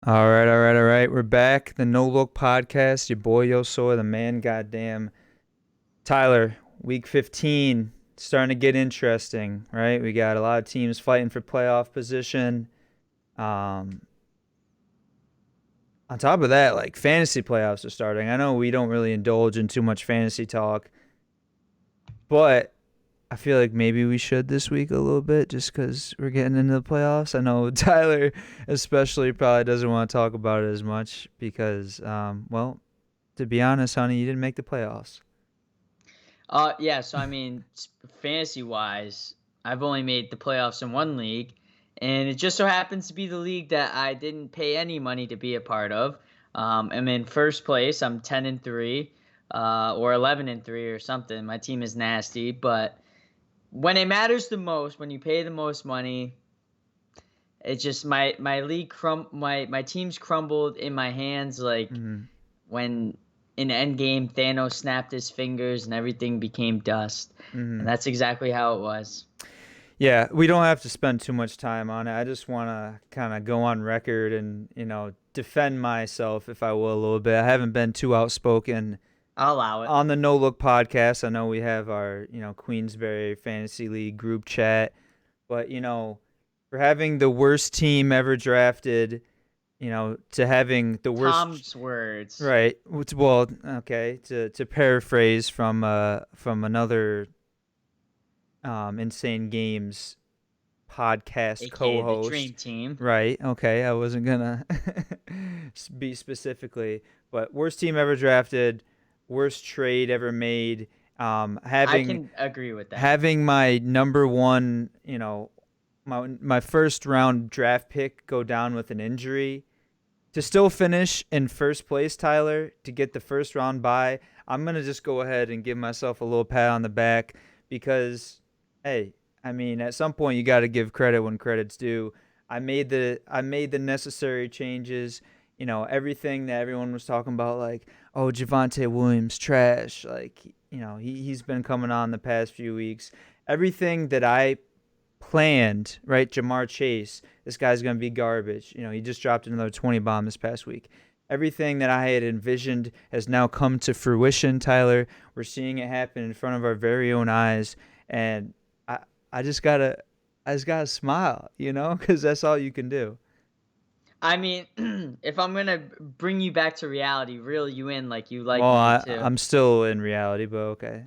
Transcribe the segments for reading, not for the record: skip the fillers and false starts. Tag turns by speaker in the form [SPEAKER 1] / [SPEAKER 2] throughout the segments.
[SPEAKER 1] All right. We're back. The No Look Podcast. Your boy Yosoy, the man, goddamn Tyler. Week 15 starting to get interesting, right? We got a lot of teams fighting for playoff position. Um, on top of that, like fantasy playoffs are starting. I know we don't really indulge in too much fantasy talk, but I feel like maybe we should this week a little bit just because we're getting into the playoffs. I know Tyler especially probably doesn't want to talk about it as much because, well, to be honest, honey, you didn't make the playoffs.
[SPEAKER 2] Yeah, so I mean, fantasy wise, I've only made the playoffs in one league, and it just so happens to be the league that I didn't pay any money to be a part of. I'm in first place. I'm 10-3, or 11-3 or something. My team is nasty, but when it matters the most, when you pay the most money, it's just my league my team's crumbled in my hands like when in Endgame Thanos snapped his fingers and everything became dust. And that's exactly how it was.
[SPEAKER 1] Yeah, we don't have to spend too much time on it. I just want to kind of go on record and, defend myself, if I will, a little bit. I haven't been too outspoken
[SPEAKER 2] I'll allow it.
[SPEAKER 1] on the No Look podcast. I know we have our, Queensberry Fantasy League group chat, but, for having the worst team ever drafted, to having the worst.
[SPEAKER 2] Tom's words.
[SPEAKER 1] Right. Well, okay. To paraphrase from another Insane Games podcast
[SPEAKER 2] AKA
[SPEAKER 1] co-host.
[SPEAKER 2] the Dream Team.
[SPEAKER 1] Right. Okay. I wasn't gonna be specifically, but worst team ever drafted, worst trade ever made.
[SPEAKER 2] I can agree with that.
[SPEAKER 1] Having my number one, my first round draft pick go down with an injury, to still finish in first place, Tyler, to get the first round bye. I'm gonna just go ahead and give myself a little pat on the back because, hey, I mean, at some point you got to give credit when credit's due. I made the necessary changes. Everything that everyone was talking about, like, oh, Javonte Williams trash. Like, he's been coming on the past few weeks. Everything that I planned, right? Jamar Chase, this guy's going to be garbage. He just dropped another 20 bomb this past week. Everything that I had envisioned has now come to fruition, Tyler. We're seeing it happen in front of our very own eyes, and I just gotta smile, because that's all you can do.
[SPEAKER 2] I mean, if I'm gonna bring you back to reality, reel you in like you like
[SPEAKER 1] Well,
[SPEAKER 2] me to.
[SPEAKER 1] I'm still in reality, but okay.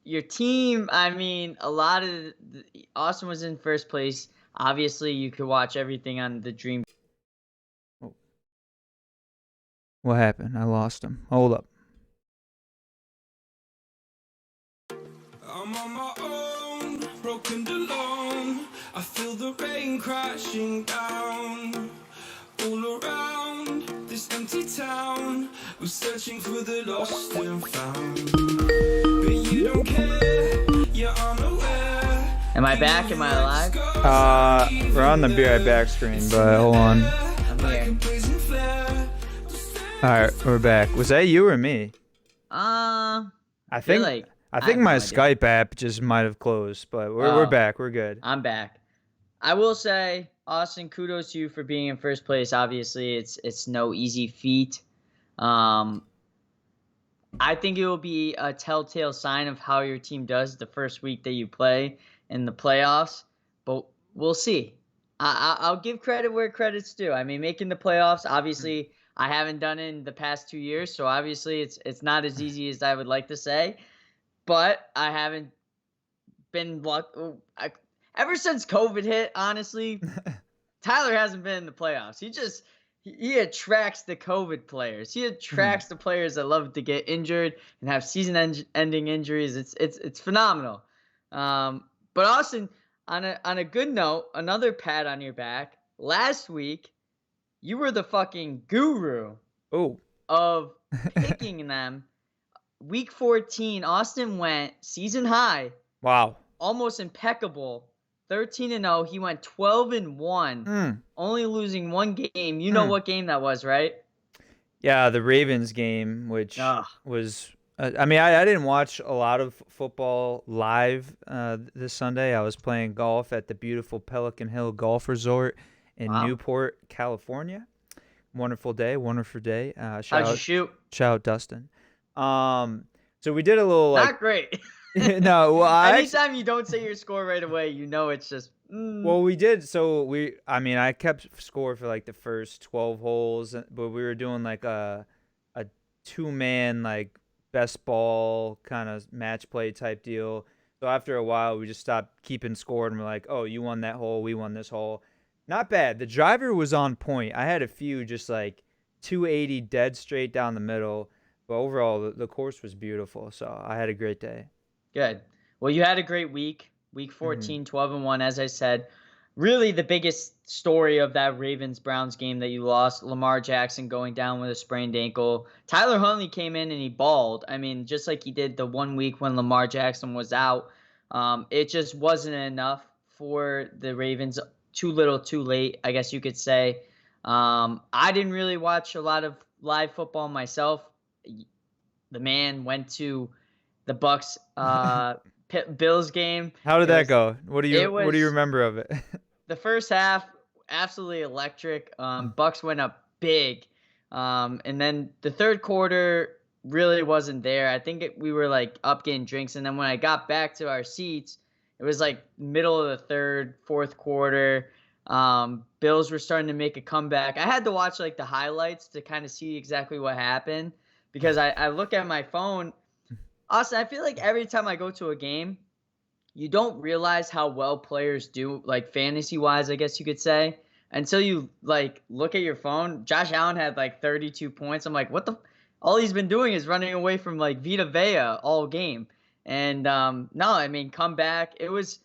[SPEAKER 2] Your team. I mean, a lot of Austin was in first place. Obviously, you could watch everything on the Dream.
[SPEAKER 1] What happened? I lost him. Hold up.
[SPEAKER 3] I'm on my own, broken alone. I feel the rain crashing down all around this empty town. We're searching for the lost and found, but you don't care. You're unaware.
[SPEAKER 2] Am I back? Am I alive?
[SPEAKER 1] We're on the Be Right Back screen, but hold on.
[SPEAKER 2] I'm here.
[SPEAKER 1] All right, we're back. Was that you or me?
[SPEAKER 2] I
[SPEAKER 1] think
[SPEAKER 2] like
[SPEAKER 1] I think my Skype app just might have closed, but we're back. We're good.
[SPEAKER 2] I'm back. I will say, Austin, kudos to you for being in first place. Obviously, it's no easy feat. I think it will be a telltale sign of how your team does the first week that you play in the playoffs, but we'll see. I'll give credit where credit's due. I mean, making the playoffs, obviously, I haven't done it in the past 2 years, so obviously it's not as easy as I would like to say. But I haven't been ever since COVID hit, honestly. Tyler hasn't been in the playoffs. He attracts the COVID players. He attracts the players that love to get injured and have season-ending injuries. It's phenomenal. But Austin, on a good note, another pat on your back. Last week, you were the fucking guru of picking them. Week 14, Austin went season high.
[SPEAKER 1] Wow.
[SPEAKER 2] Almost impeccable. 13-0. He went 12-1. Only losing one game. You know what game that was, right?
[SPEAKER 1] Yeah, the Ravens game, which was. I mean, I didn't watch a lot of football live this Sunday. I was playing golf at the beautiful Pelican Hill Golf Resort in
[SPEAKER 2] Wow.
[SPEAKER 1] Newport, California. Wonderful day.
[SPEAKER 2] How'd you shoot?
[SPEAKER 1] Shout out Dustin. So we did a little like
[SPEAKER 2] Not great.
[SPEAKER 1] no. Well,
[SPEAKER 2] Anytime you don't say your score right away, you know it's just.
[SPEAKER 1] Well, we did. So I kept score for like the first 12 holes, but we were doing like a 2-man like best ball kind of match play type deal. So after a while, we just stopped keeping score, and we're like, oh, you won that hole, we won this hole. Not bad. The driver was on point. I had a few just like 280 dead straight down the middle, but overall the course was beautiful. So I had a great day.
[SPEAKER 2] Good. Well, you had a great week. Week 14, 12-1, as I said. Really the biggest story of that Ravens-Browns game that you lost, Lamar Jackson going down with a sprained ankle. Tyler Huntley came in and he balled. I mean, just like he did the 1 week when Lamar Jackson was out. It just wasn't enough for the Ravens. Too little, too late, I guess you could say. I didn't really watch a lot of live football myself. The man went to the Bucks Bills game.
[SPEAKER 1] How did that go? What do you remember of it?
[SPEAKER 2] The first half, absolutely electric. Bucks went up big. And then the third quarter really wasn't there. I think we were like up getting drinks. And then when I got back to our seats, it was like middle of the third, fourth quarter. Bills were starting to make a comeback. I had to watch like the highlights to kind of see exactly what happened because I look at my phone. Austin, I feel like every time I go to a game, you don't realize how well players do, like fantasy-wise, I guess you could say, until you like look at your phone. Josh Allen had like 32 points. I'm like, what the? All he's been doing is running away from like Vita Vea all game. And no, I mean, come back. It was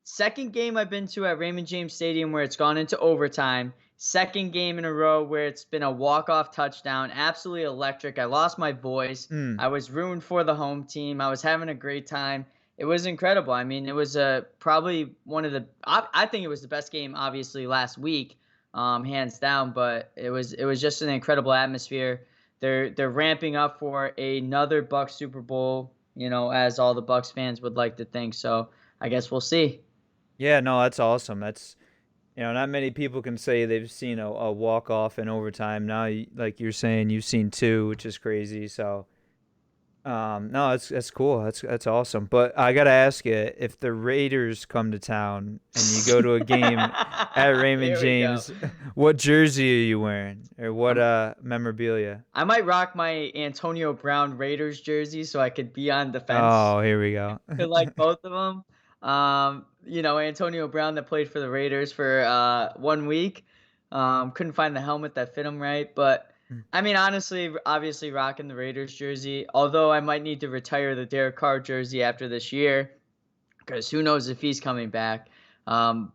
[SPEAKER 2] second game I've been to at Raymond James Stadium where it's gone into overtime. Second game in a row where it's been a walk-off touchdown. Absolutely electric. I lost my voice. I was rooting for the home team. I was having a great time. It was incredible. I mean, it was probably one of the – I think it was the best game, obviously, last week, hands down. But it was just an incredible atmosphere. They're ramping up for another Bucs Super Bowl, you know, as all the Bucs fans would like to think. So I guess we'll see.
[SPEAKER 1] Yeah, no, that's awesome. That's – not many people can say they've seen a walk-off in overtime. Now, like you're saying, you've seen two, which is crazy. So, no, that's cool. That's awesome. But I got to ask you, if the Raiders come to town and you go to a game at Raymond James, what jersey are you wearing or what memorabilia?
[SPEAKER 2] I might rock my Antonio Brown Raiders jersey so I could be on defense.
[SPEAKER 1] Oh, here we go.
[SPEAKER 2] I like both of them. Antonio Brown that played for the Raiders for 1 week. Couldn't find the helmet that fit him right. But, I mean, honestly, obviously rocking the Raiders jersey. Although I might need to retire the Derek Carr jersey after this year because who knows if he's coming back.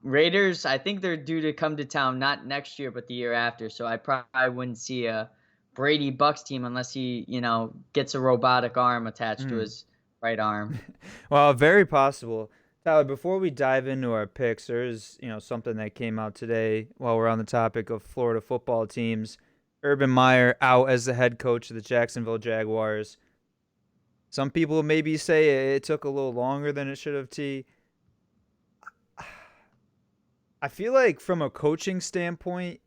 [SPEAKER 2] Raiders, I think they're due to come to town not next year but the year after. So I probably wouldn't see a Brady Bucks team unless he, gets a robotic arm attached to his right arm.
[SPEAKER 1] Well, very possible. Tyler, before we dive into our picks, there's something that came out today while we're on the topic of Florida football teams. Urban Meyer out as the head coach of the Jacksonville Jaguars. Some people maybe say it took a little longer than it should have. I feel like from a coaching standpoint,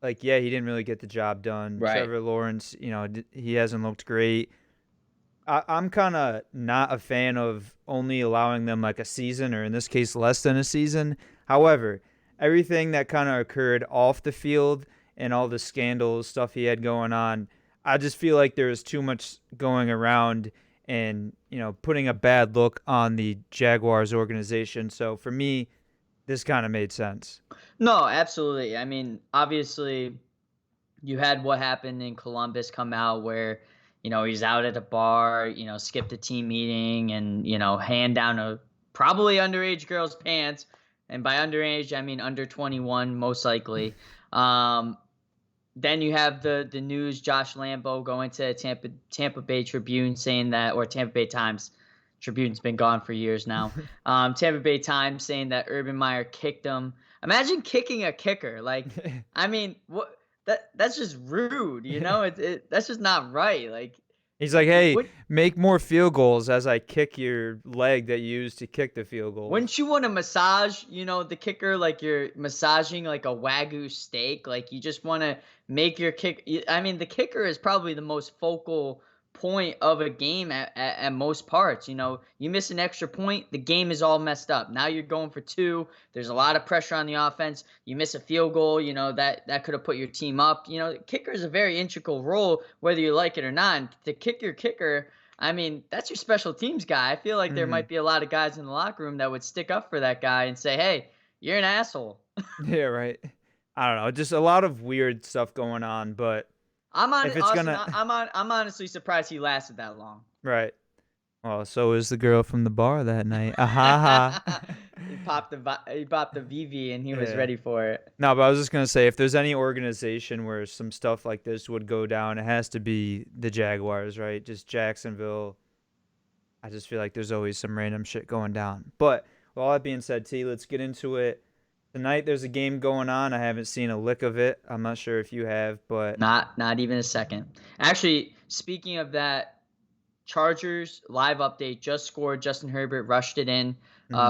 [SPEAKER 1] he didn't really get the job done.
[SPEAKER 2] Right.
[SPEAKER 1] Trevor Lawrence, he hasn't looked great. I'm kind of not a fan of only allowing them like a season, or in this case, less than a season. However, everything that kind of occurred off the field and all the scandals, stuff he had going on, I just feel like there was too much going around and, putting a bad look on the Jaguars organization. So for me, this kind of made sense.
[SPEAKER 2] No, absolutely. I mean, obviously, you had what happened in Columbus come out where – he's out at a bar, skipped a team meeting and, hand down a probably underage girl's pants. And by underage, I mean under 21, most likely. Then you have the news, Josh Lambo going to Tampa Bay Tribune saying that, or Tampa Bay Times. Tribune's been gone for years now. Tampa Bay Times saying that Urban Meyer kicked him. Imagine kicking a kicker. Like, I mean, what? That's just rude, that's just not right. Like,
[SPEAKER 1] He's like, hey,
[SPEAKER 2] Would,
[SPEAKER 1] make more field goals as I kick your leg that you used to kick the field goal.
[SPEAKER 2] wouldn't you want to massage, the kicker like you're massaging like a Wagyu steak? Like you just want to make your kick. I mean, the kicker is probably the most focal point of a game at most parts. You miss an extra point, the game is all messed up. Now you're going for two. There's a lot of pressure on the offense. You miss a field goal, that could have put your team up. Kicker is a very integral role, whether you like it or not. And to kick your kicker, I mean, that's your special teams guy. I feel like there might be a lot of guys in the locker room that would stick up for that guy and say, hey, you're an asshole.
[SPEAKER 1] Yeah, right. I don't know. Just a lot of weird stuff going on, but
[SPEAKER 2] I'm honestly surprised he lasted that long.
[SPEAKER 1] Right. Well, so is the girl from the bar that night. Ha.
[SPEAKER 2] He popped the VV and he was ready for it.
[SPEAKER 1] No, but I was just gonna say, if there's any organization where some stuff like this would go down, it has to be the Jaguars, right? Just Jacksonville. I just feel like there's always some random shit going down. But with all that being said, T, let's get into it. Tonight there's a game going on. I haven't seen a lick of it. I'm not sure if you have, but
[SPEAKER 2] not even a second. Actually, speaking of that, Chargers live update just scored. Justin Herbert rushed it in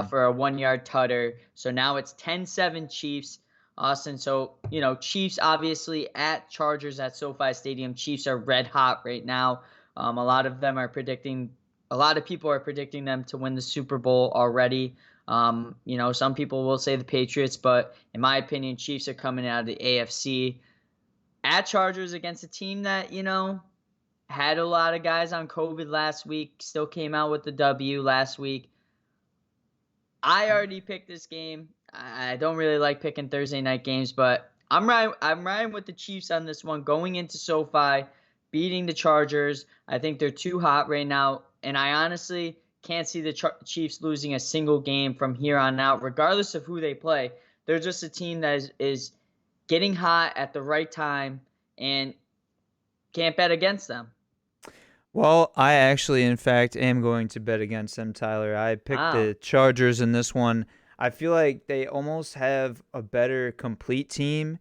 [SPEAKER 2] for a 1-yard tutter. So now it's 10-7 Chiefs, Austin. So, Chiefs obviously at Chargers at SoFi Stadium. Chiefs are red hot right now. A lot of people are predicting them to win the Super Bowl already. Some people will say the Patriots, but in my opinion, Chiefs are coming out of the AFC at Chargers against a team that, had a lot of guys on COVID last week, still came out with the W last week. I already picked this game. I don't really like picking Thursday night games, but I'm riding with the Chiefs on this one, going into SoFi, beating the Chargers. I think they're too hot right now, and I honestly can't see the Chiefs losing a single game from here on out, regardless of who they play. They're just a team that is getting hot at the right time, and can't bet against them.
[SPEAKER 1] Well, I actually, in fact, am going to bet against them, Tyler. I picked the Chargers in this one. I feel like they almost have a better complete team.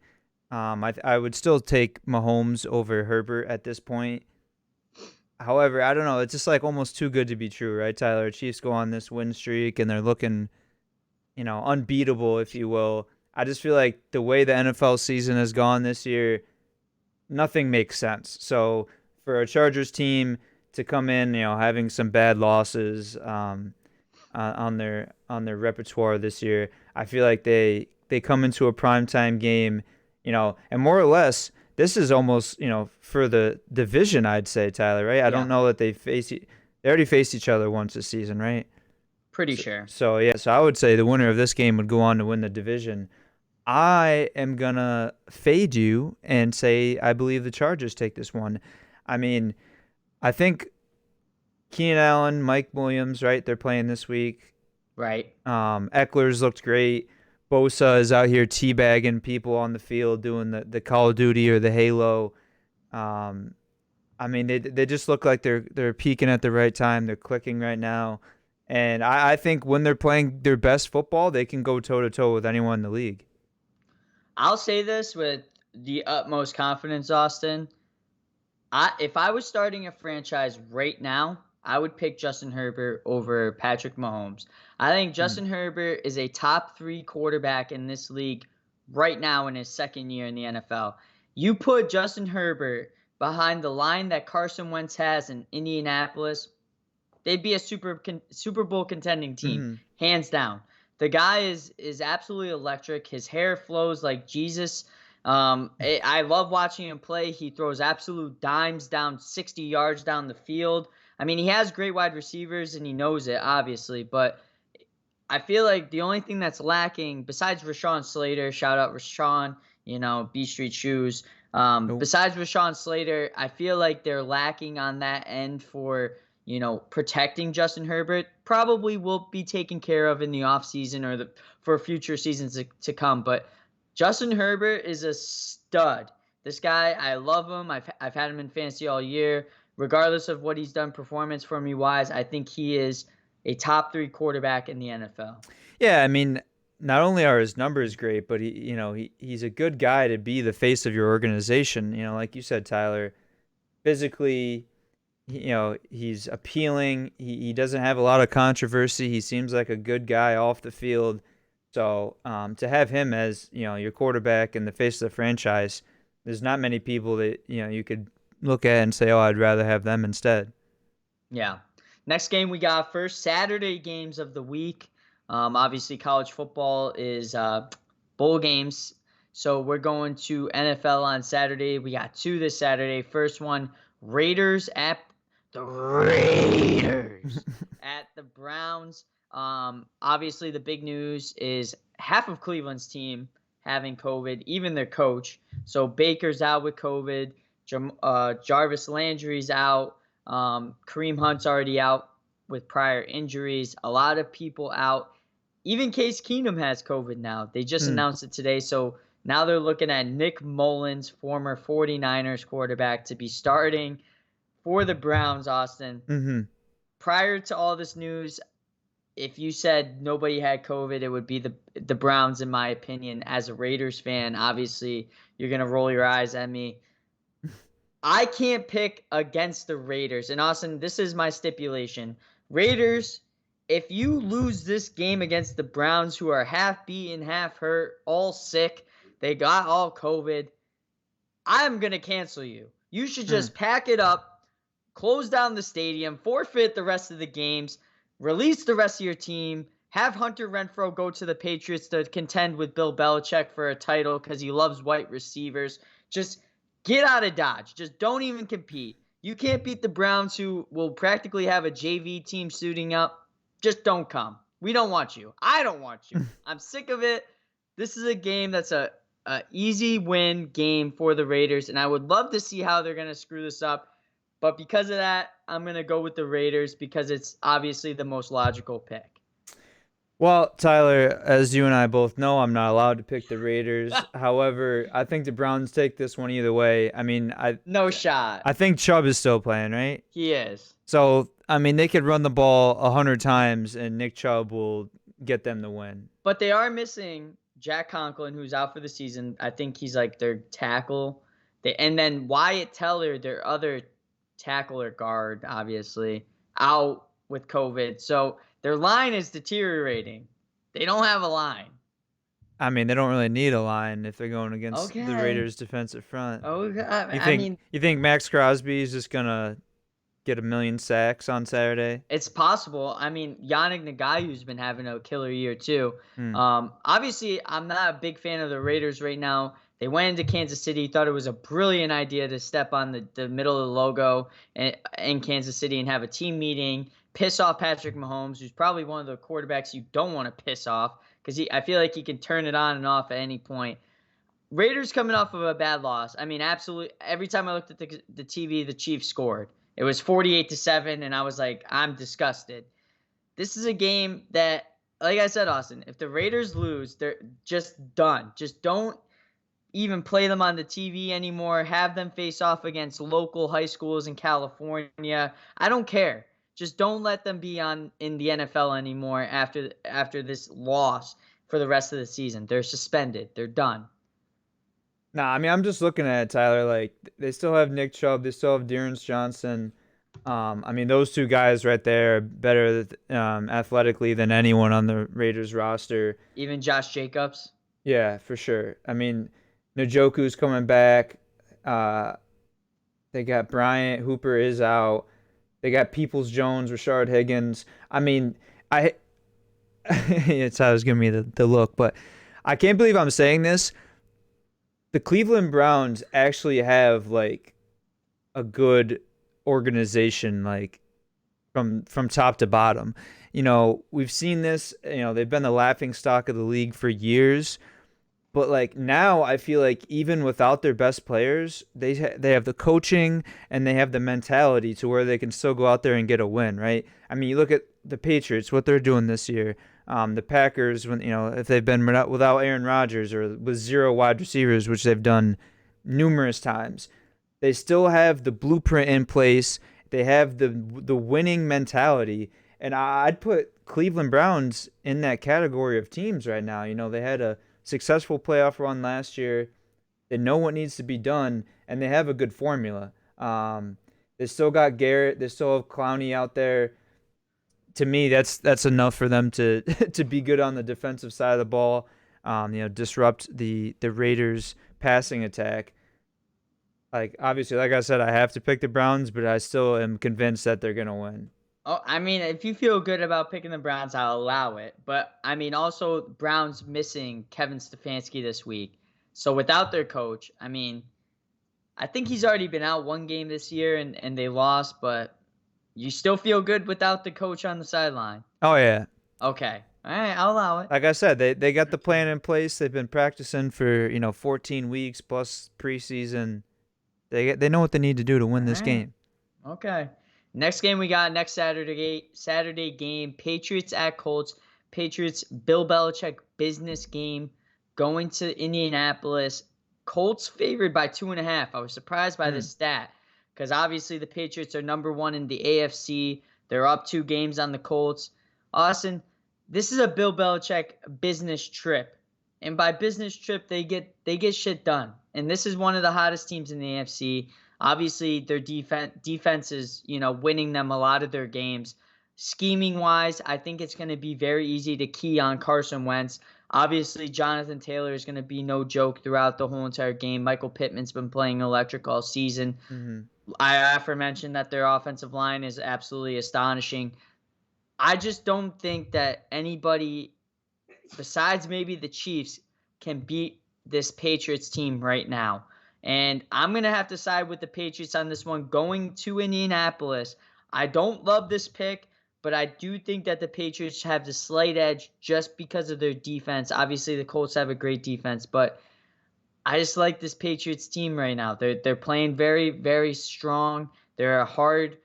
[SPEAKER 1] I would still take Mahomes over Herbert at this point. However, I don't know. It's just like almost too good to be true, right, Tyler? Chiefs go on this win streak, and they're looking, unbeatable, if you will. I just feel like the way the NFL season has gone this year, nothing makes sense. So for a Chargers team to come in, having some bad losses on their repertoire this year, I feel like they come into a primetime game, and more or less, this is almost, for the division, I'd say, Tyler, right? I don't know that they already faced each other once this season, right?
[SPEAKER 2] Pretty sure.
[SPEAKER 1] So I would say the winner of this game would go on to win the division. I am going to fade you and say I believe the Chargers take this one. I mean, I think Keenan Allen, Mike Williams, right? They're playing this week.
[SPEAKER 2] Right.
[SPEAKER 1] Eckler's looked great. Bosa is out here teabagging people on the field doing the Call of Duty or the Halo. I mean, they just look like they're peaking at the right time. They're clicking right now. And I think when they're playing their best football, they can go toe-to-toe with anyone in the league.
[SPEAKER 2] I'll say this with the utmost confidence, Austin. If I was starting a franchise right now, I would pick Justin Herbert over Patrick Mahomes. I think Justin Herbert is a top 3 quarterback in this league right now in his second year in the NFL. You put Justin Herbert behind the line that Carson Wentz has in Indianapolis, they'd be a Super Bowl contending team, hands down. The guy is absolutely electric. His hair flows like Jesus. I love watching him play. He throws absolute dimes down 60 yards down the field. I mean, he has great wide receivers, and he knows it, obviously. But I feel like the only thing that's lacking, besides Rashawn Slater, shout out Rashawn, B Street Shoes. Besides Rashawn Slater, I feel like they're lacking on that end for, protecting Justin Herbert. Probably will be taken care of in the offseason or for future seasons to come. But Justin Herbert is a stud. This guy, I love him. I've had him in fantasy all year. Regardless of what he's done performance for me wise, I think he is a top 3 quarterback in the NFL.
[SPEAKER 1] Yeah, I mean, not only are his numbers great, but he's a good guy to be the face of your organization. Like you said, Tyler, physically, he's appealing. He doesn't have a lot of controversy. He seems like a good guy off the field. So to have him as your quarterback and the face of the franchise, there's not many people that you could look at and say, oh, I'd rather have them instead.
[SPEAKER 2] Yeah. Next game we got first Saturday games of the week. Obviously, college football is bowl games. So we're going to NFL on Saturday. We got 2 this Saturday. First one, Raiders at the Browns. Obviously, the big news is half of Cleveland's team having COVID, even their coach. So Baker's out with COVID. Jarvis Landry's out. Kareem Hunt's already out with prior injuries. A lot of people out. Even Case Keenum has COVID now. They just announced it today. So now they're looking at Nick Mullins, former 49ers quarterback, to be starting for the Browns, Austin.
[SPEAKER 1] Mm-hmm.
[SPEAKER 2] Prior to all this news, if you said nobody had COVID, it would be the Browns, in my opinion. As a Raiders fan, obviously, you're going to roll your eyes at me. I can't pick against the Raiders. And Austin, this is my stipulation. Raiders, if you lose this game against the Browns, who are half beaten, half hurt, all sick, they got all COVID, I'm going to cancel you. You should just pack it up, close down the stadium, forfeit the rest of the games, release the rest of your team, have Hunter Renfrow go to the Patriots to contend with Bill Belichick for a title because he loves white receivers. Just get out of Dodge. Just don't even compete. You can't beat the Browns, who will practically have a JV team suiting up. Just don't come. We don't want you. I don't want you. I'm sick of it. This is a game that's a easy win game for the Raiders, and I would love to see how they're going to screw this up. But because of that, I'm going to go with the Raiders because it's obviously the most logical pick.
[SPEAKER 1] Well, Tyler, as you and I both know, I'm not allowed to pick the Raiders. However, I think the Browns take this one either way. I mean,
[SPEAKER 2] no shot.
[SPEAKER 1] I think Chubb is still playing, right?
[SPEAKER 2] He is.
[SPEAKER 1] So, I mean, they could run the ball 100 times, and Nick Chubb will get them the win.
[SPEAKER 2] But they are missing Jack Conklin, who's out for the season. I think he's like their tackle. And then Wyatt Teller, their other tackle or guard, obviously, out with COVID. So their line is deteriorating. They don't have a line.
[SPEAKER 1] I mean, they don't really need a line if they're going against the Raiders' defensive front.
[SPEAKER 2] Oh, God.
[SPEAKER 1] You think Max Crosby is just going to get 1 million sacks on Saturday?
[SPEAKER 2] It's possible. I mean, Yannick Ngayou's been having a killer year too. Obviously, I'm not a big fan of the Raiders right now. They went into Kansas City, thought it was a brilliant idea to step on the middle of the logo in Kansas City and have a team meeting, piss off Patrick Mahomes, who's probably one of the quarterbacks you don't want to piss off because I feel like he can turn it on and off at any point. Raiders coming off of a bad loss. I mean, absolutely. Every time I looked at the TV, the Chiefs scored. It was 48-7, and I was like, I'm disgusted. This is a game that, like I said, Austin, if the Raiders lose, they're just done. Just don't even play them on the TV anymore. Have them face off against local high schools in California. I don't care. Just don't let them be in the NFL anymore after this loss for the rest of the season. They're suspended. They're done.
[SPEAKER 1] Nah, I mean, I'm just looking at it, Tyler. Like, they still have Nick Chubb. They still have Dearness Johnson. I mean, those two guys right there are better athletically than anyone on the Raiders roster.
[SPEAKER 2] Even Josh Jacobs?
[SPEAKER 1] Yeah, for sure. I mean, Njoku's coming back. They got Bryant. Hooper is out. They got Peoples-Jones, Rashard Higgins. I mean, Tyler's giving me the look, but I can't believe I'm saying this. The Cleveland Browns actually have like a good organization, like from top to bottom. We've seen this. They've been the laughing stock of the league for years, but like now, I feel like even without their best players, they have the coaching and they have the mentality to where they can still go out there and get a win. Right? I mean, you look at the Patriots, what they're doing this year. The Packers, when if they've been without Aaron Rodgers or with 0 wide receivers, which they've done numerous times, they still have the blueprint in place. They have the winning mentality, and I'd put Cleveland Browns in that category of teams right now. They had a successful playoff run last year. They know what needs to be done, and they have a good formula. They still got Garrett. They still have Clowney out there. To me, that's enough for them to to be good on the defensive side of the ball. Disrupt the Raiders' passing attack. Like obviously, like I said, I have to pick the Browns, but I still am convinced that they're gonna win.
[SPEAKER 2] Oh, I mean, if you feel good about picking the Browns, I'll allow it. But I mean, also Browns missing Kevin Stefanski this week, so without their coach, I mean, I think he's already been out one game this year and they lost, but you still feel good without the coach on the sideline.
[SPEAKER 1] Oh yeah.
[SPEAKER 2] Okay. All right, I'll allow it.
[SPEAKER 1] Like I said, they got the plan in place. They've been practicing for 14 weeks plus preseason. They know what they need to do to win this game.
[SPEAKER 2] Okay. Next game we got next Saturday game, Patriots at Colts. Patriots, Bill Belichick business game going to Indianapolis. Colts favored by 2.5. I was surprised by this stat because obviously the Patriots are number 1 in the AFC. They're up 2 games on the Colts. Austin, this is a Bill Belichick business trip. And by business trip, they get shit done. And this is one of the hottest teams in the AFC. Obviously, their defense is, winning them a lot of their games. Scheming-wise, I think it's going to be very easy to key on Carson Wentz. Obviously, Jonathan Taylor is going to be no joke throughout the whole entire game. Michael Pittman's been playing electric all season. I aforementioned that their offensive line is absolutely astonishing. I just don't think that anybody besides maybe the Chiefs can beat this Patriots team right now. And I'm going to have to side with the Patriots on this one going to Indianapolis. I don't love this pick, but I do think that the Patriots have the slight edge just because of their defense. Obviously, the Colts have a great defense, but I just like this Patriots team right now. They're playing very, very strong. They're a hard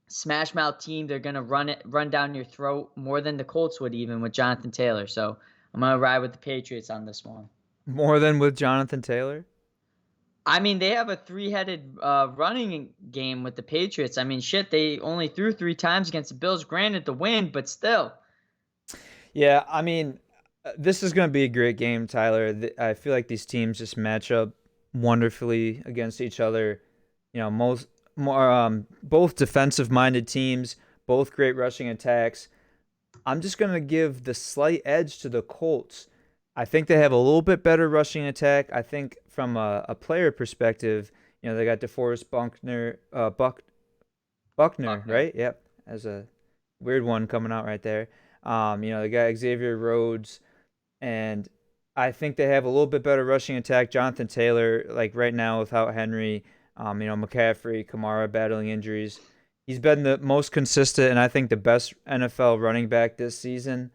[SPEAKER 2] smash mouth team. They're going to run down your throat more than the Colts would even with Jonathan Taylor. So I'm going to ride with the Patriots on this one.
[SPEAKER 1] More than with Jonathan Taylor?
[SPEAKER 2] I mean, they have a 3-headed running game with the Patriots. I mean, shit, they only threw 3 times against the Bills. Granted, the win, but still.
[SPEAKER 1] Yeah, I mean, this is going to be a great game, Tyler. I feel like these teams just match up wonderfully against each other. Both defensive-minded teams, both great rushing attacks. I'm just going to give the slight edge to the Colts. I think they have a little bit better rushing attack. I think from a player perspective, they got DeForest Buckner, right? Yep, as a weird one coming out right there. They got Xavier Rhodes, and I think they have a little bit better rushing attack. Jonathan Taylor, like right now without Henry, McCaffrey, Kamara battling injuries. He's been the most consistent and I think the best NFL running back this season.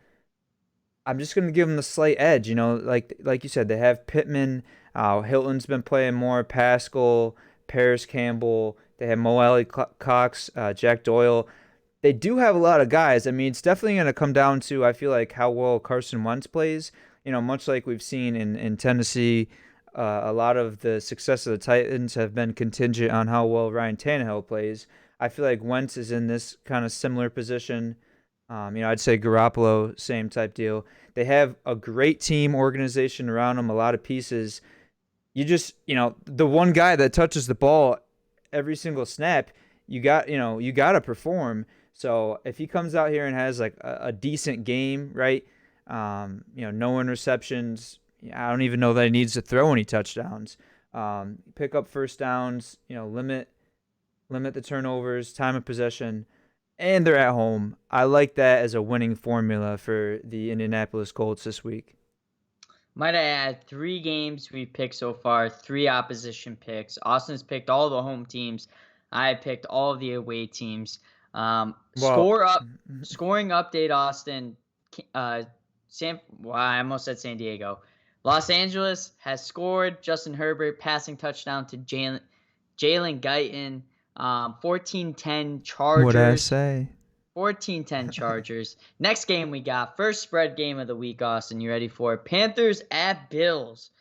[SPEAKER 1] I'm just going to give him the slight edge. Like you said, they have Pittman. Hilton's been playing more. Pascal, Paris Campbell. They have Mo Alley Cox, Jack Doyle. They do have a lot of guys. I mean, it's definitely going to come down to, I feel like, how well Carson Wentz plays. Much like we've seen in Tennessee, a lot of the success of the Titans have been contingent on how well Ryan Tannehill plays. I feel like Wentz is in this kind of similar position. I'd say Garoppolo, same type deal. They have a great team organization around them, a lot of pieces. You just, the one guy that touches the ball every single snap, you got to perform. So if he comes out here and has like a decent game, right? No interceptions. I don't even know that he needs to throw any touchdowns. Pick up first downs, limit the turnovers, time of possession. And they're at home. I like that as a winning formula for the Indianapolis Colts this week.
[SPEAKER 2] Might I add 3 games we've picked so far, 3 opposition picks. Austin's picked all the home teams. I picked all of the away teams. Scoring update, Austin. I almost said San Diego. Los Angeles has scored. Justin Herbert passing touchdown to Jalen Guyton. 14-10 Chargers.
[SPEAKER 1] What'd I say?
[SPEAKER 2] 14-10 Chargers. Next game we got. First spread game of the week, Austin. You ready for it? Panthers at Bills.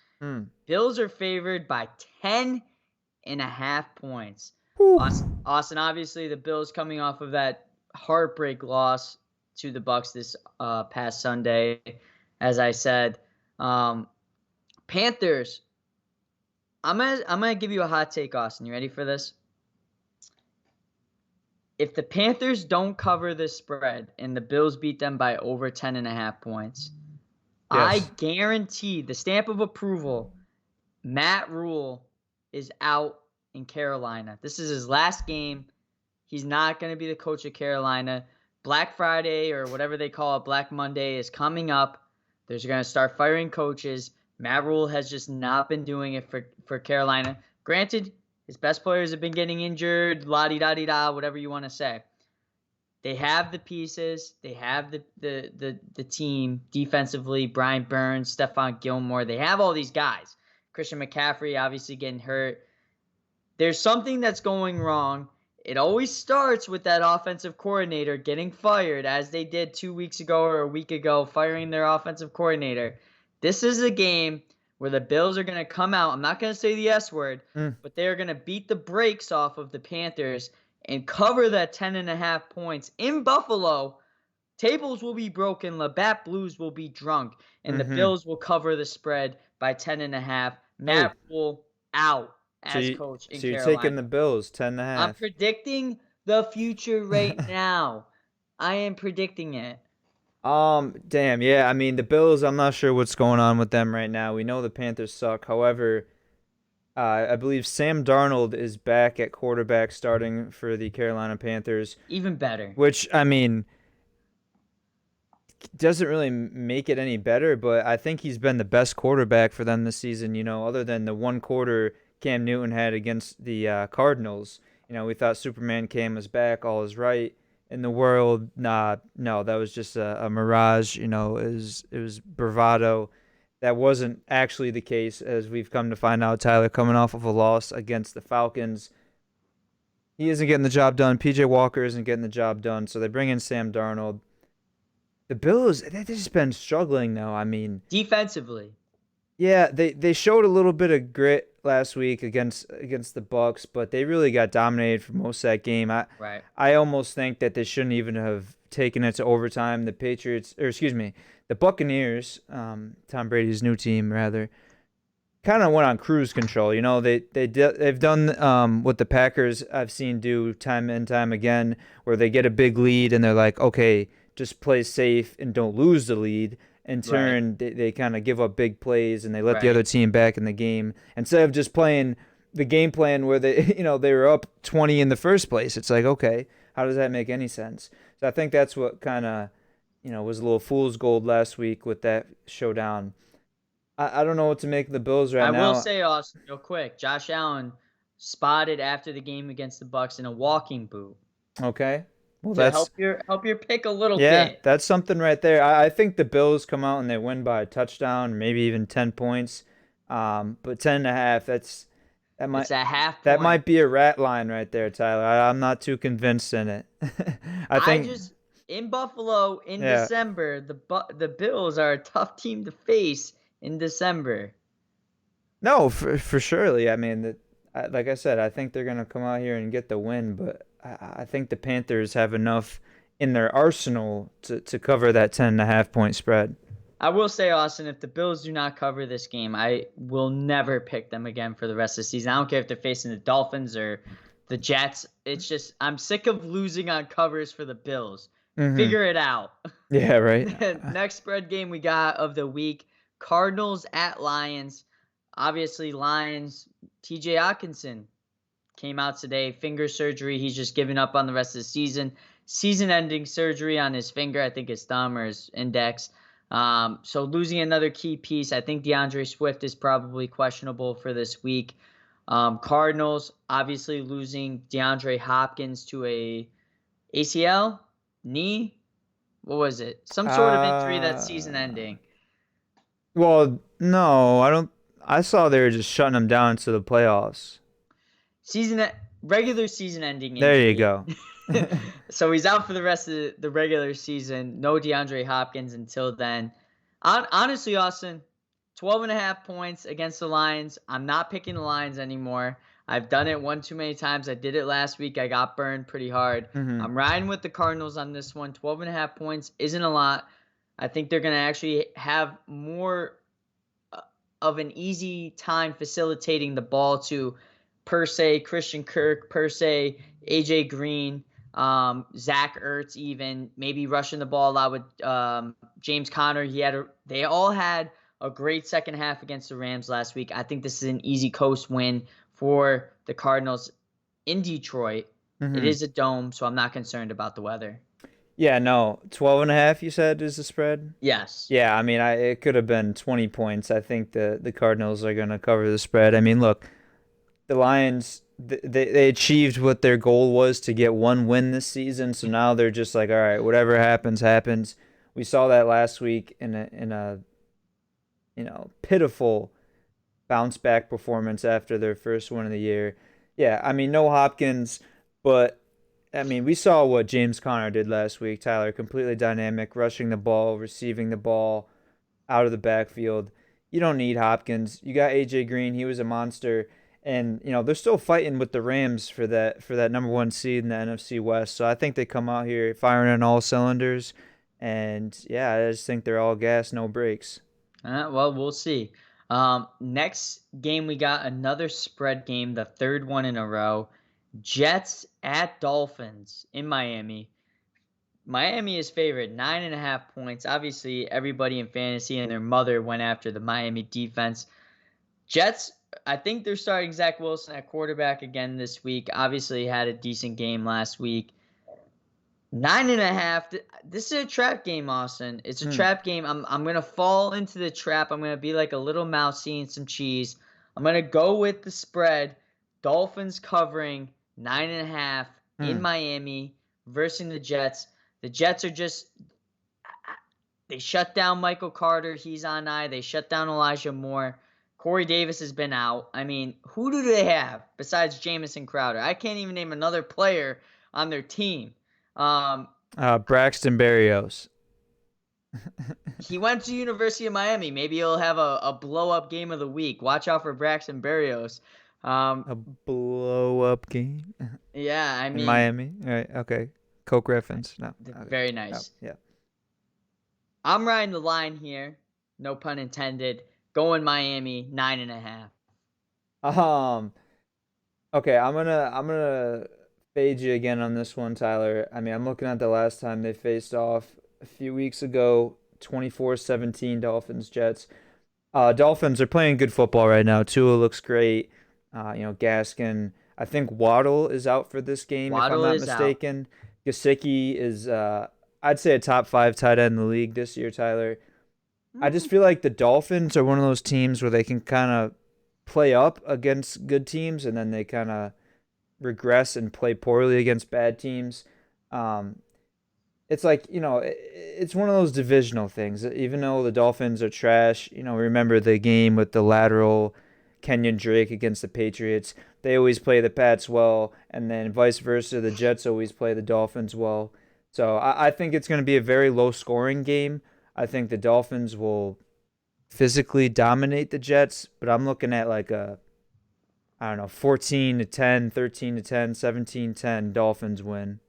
[SPEAKER 2] Bills are favored by 10.5 points. Austin, obviously the Bills coming off of that heartbreak loss to the Bucs this past Sunday. As I said, Panthers. I'm gonna give you a hot take, Austin. You ready for this? if the Panthers don't cover the spread and the Bills beat them by over 10.5 points, I
[SPEAKER 1] Yes.
[SPEAKER 2] guarantee the stamp of approval, Matt Rule is out in Carolina. This is his last game. He's not going to be the coach of Carolina. Black Friday or whatever they call it, Black Monday, is coming up. They're going to start firing coaches. Matt Rule has just not been doing it for Carolina. Granted, his best players have been getting injured, la-di-da-di-da, whatever you want to say. They have the pieces. They have the team defensively. Brian Burns, Stephon Gilmore. They have all these guys. Christian McCaffrey obviously getting hurt. There's something that's going wrong. It always starts with that offensive coordinator getting fired, as they did 2 weeks ago or a week ago, firing their offensive coordinator. This is a game where the Bills are going to come out. I'm not going to say the S word, but they're going to beat the brakes off of the Panthers and cover that 10.5 points in Buffalo. Tables will be broken. Labatt Blues will be drunk, and the Bills will cover the spread by 10.5. Matt Rule out as coach in Carolina.
[SPEAKER 1] So you're taking the Bills 10.5.
[SPEAKER 2] I'm predicting the future right now. I am predicting it.
[SPEAKER 1] Damn, yeah. I mean, the Bills, I'm not sure what's going on with them right now. We know the Panthers suck. However, I believe Sam Darnold is back at quarterback starting for the Carolina Panthers.
[SPEAKER 2] Even better.
[SPEAKER 1] Which, I mean, doesn't really make it any better, but I think he's been the best quarterback for them this season, other than the one quarter Cam Newton had against the Cardinals. We thought Superman Cam was back, all is right in the world. No, that was just a mirage. It was bravado. That wasn't actually the case, as we've come to find out. Tyler, coming off of a loss against the Falcons, he isn't getting the job done. PJ Walker isn't getting the job done, so they bring in Sam Darnold. The Bills, they've just been struggling now. I mean,
[SPEAKER 2] defensively.
[SPEAKER 1] Yeah, they showed a little bit of grit last week against the Bucks, but they really got dominated for most of that game. I almost think that they shouldn't even have taken it to overtime. The Buccaneers, Tom Brady's new team rather, kind of went on cruise control. They've done what the Packers I've seen do time and time again, where they get a big lead and they're like, okay, just play safe and don't lose the lead. In turn, they kind of give up big plays and they let the other team back in the game instead of just playing the game plan where they were up 20 in the first place. It's like, okay, how does that make any sense? So I think that's what kind of was a little fool's gold last week with that showdown. I don't know what to make of the Bills now.
[SPEAKER 2] I will say, Austin, real quick, Josh Allen spotted after the game against the Bucks in a walking boot.
[SPEAKER 1] Okay. Well,
[SPEAKER 2] that's help your pick a little bit.
[SPEAKER 1] Yeah, that's something right there. I think the Bills come out and they win by a touchdown, maybe even 10 points. But 10.5, it's a half point. That might be a rat line right there, Tyler. I'm not too convinced in it. I think
[SPEAKER 2] in Buffalo in December, the Bills are a tough team to face in December.
[SPEAKER 1] No, for surely. I mean, like I said, I think they're gonna come out here and get the win, but I think the Panthers have enough in their arsenal to cover that 10.5 point spread.
[SPEAKER 2] I will say, Austin, if the Bills do not cover this game, I will never pick them again for the rest of the season. I don't care if they're facing the Dolphins or the Jets. It's just I'm sick of losing on covers for the Bills. Mm-hmm. Figure it out.
[SPEAKER 1] Yeah, right.
[SPEAKER 2] Next spread game we got of the week, Cardinals at Lions. Obviously, Lions, TJ Hockenson came out today, finger surgery. He's just giving up on the rest of the season. Season-ending surgery on his finger, I think his thumb or his index. So losing another key piece. I think DeAndre Swift is probably questionable for this week. Cardinals, obviously losing DeAndre Hopkins to a ACL, knee. What was it? Some sort of injury that's season-ending.
[SPEAKER 1] Well, no, I saw they were just shutting him down to the playoffs.
[SPEAKER 2] Regular season ending.
[SPEAKER 1] There you go.
[SPEAKER 2] So he's out for the rest of the regular season. No DeAndre Hopkins until then. Honestly, Austin, 12.5 points against the Lions. I'm not picking the Lions anymore. I've done it one too many times. I did it last week. I got burned pretty hard. Mm-hmm. I'm riding with the Cardinals on this one. 12.5 points isn't a lot. I think they're going to actually have more of an easy time facilitating the ball to per se Christian Kirk, per se AJ Green. Zach Ertz even, maybe rushing the ball a lot with James Conner. They all had a great second half against the Rams last week. I think this is an easy coast win for the Cardinals in Detroit. It is a dome, so I'm not concerned about the weather.
[SPEAKER 1] Yeah, no, 12.5 you said is the spread?
[SPEAKER 2] Yes.
[SPEAKER 1] Yeah, I mean, it could have been 20 points. I think the Cardinals are going to cover the spread. I mean, look, the Lions, they achieved what their goal was to get one win this season, so now they're just like, all right, whatever happens, happens. We saw that last week in a pitiful bounce back performance after their first win of the year. Yeah, I mean, no Hopkins, but I mean, we saw what James Conner did last week, Tyler. Completely dynamic, rushing the ball, receiving the ball out of the backfield. You don't need Hopkins. You got A.J. Green. He was a monster. And, they're still fighting with the Rams for that number one seed in the NFC West. So I think they come out here firing on all cylinders. And, yeah, I just think they're all gas, no brakes.
[SPEAKER 2] Well, we'll see. Next game, we got another spread game, the third one in a row. Jets at Dolphins in Miami. Miami is favored 9.5 points. Obviously, everybody in fantasy and their mother went after the Miami defense. Jets, I think they're starting Zach Wilson at quarterback again this week. Obviously, had a decent game last week. 9.5. This is a trap game, Austin. It's a trap game. I'm gonna fall into the trap. I'm gonna be like a little mouse eating some cheese. I'm gonna go with the spread. Dolphins covering 9.5 in Miami versus the Jets. The Jets are they shut down Michael Carter. He's on IR. They shut down Elijah Moore. Corey Davis has been out. I mean, who do they have besides Jamison Crowder? I can't even name another player on their team.
[SPEAKER 1] Braxton Barrios.
[SPEAKER 2] He went to University of Miami. Maybe he'll have a blow-up game of the week. Watch out for Braxton Barrios.
[SPEAKER 1] A blow-up game?
[SPEAKER 2] Yeah, I mean...
[SPEAKER 1] In Miami? All right, okay. Coke reference. No. Okay.
[SPEAKER 2] Very nice.
[SPEAKER 1] Oh, yeah.
[SPEAKER 2] I'm riding the line here. No pun intended. Going Miami, 9.5.
[SPEAKER 1] Okay, I'm gonna fade you again on this one, Tyler. I mean, I'm looking at the last time they faced off a few weeks ago, 24-17 Dolphins Jets. Dolphins are playing good football right now. Tua looks great. Gaskin. I think Waddle is out for this game,
[SPEAKER 2] Waddle
[SPEAKER 1] if I'm not mistaken. Gesicki is, I'd say, a top 5 tight end in the league this year, Tyler. I just feel like the Dolphins are one of those teams where they can kind of play up against good teams and then they kind of regress and play poorly against bad teams. It's like, it's one of those divisional things. Even though the Dolphins are trash, remember the game with the lateral Kenyon Drake against the Patriots. They always play the Pats well, and then vice versa, the Jets always play the Dolphins well. So I think it's going to be a very low-scoring game. I think the Dolphins will physically dominate the Jets, but I'm looking at like 14-10, 13-10, 17-10 Dolphins win.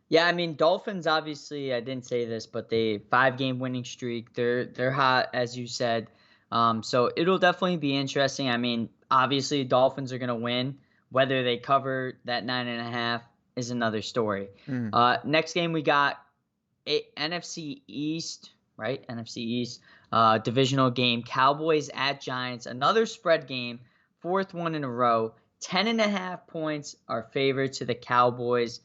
[SPEAKER 2] Yeah, I mean, Dolphins, obviously, I didn't say this, but they 5-game winning streak. They're hot, as you said. So it'll definitely be interesting. I mean, obviously, Dolphins are going to win. Whether they cover that 9.5 is another story. Next game, we got NFC East, right? NFC East divisional game. Cowboys at Giants. Another spread game. 4th one in a row. 10.5 points are favored to the Cowboys.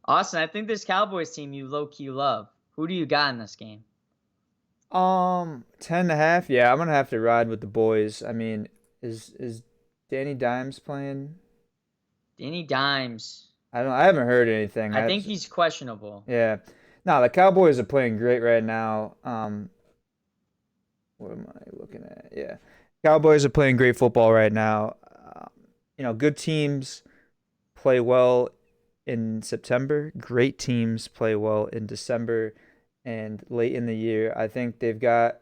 [SPEAKER 2] Austin, I think this Cowboys team you low-key love. Who do you got in this game?
[SPEAKER 1] 10.5. Yeah, I'm gonna have to ride with the boys. I mean, is Danny Dimes playing?
[SPEAKER 2] Danny Dimes.
[SPEAKER 1] I haven't heard anything.
[SPEAKER 2] I think he's questionable.
[SPEAKER 1] Yeah. No, the Cowboys are playing great right now. What am I looking at? Yeah. Cowboys are playing great football right now. Good teams play well in September. Great teams play well in December and late in the year. I think they've got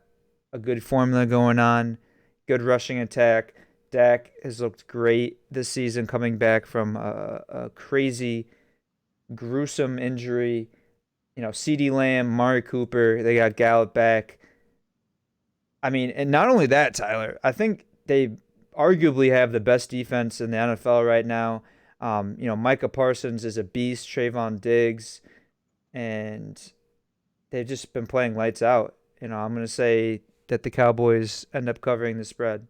[SPEAKER 1] a good formula going on, good rushing attack. Dak has looked great this season coming back from a crazy, gruesome injury. CeeDee Lamb, Mari Cooper, they got Gallup back. I mean, and not only that, Tyler, I think they arguably have the best defense in the NFL right now. Micah Parsons is a beast, Trayvon Diggs, and they've just been playing lights out. I'm going to say that the Cowboys end up covering the spread.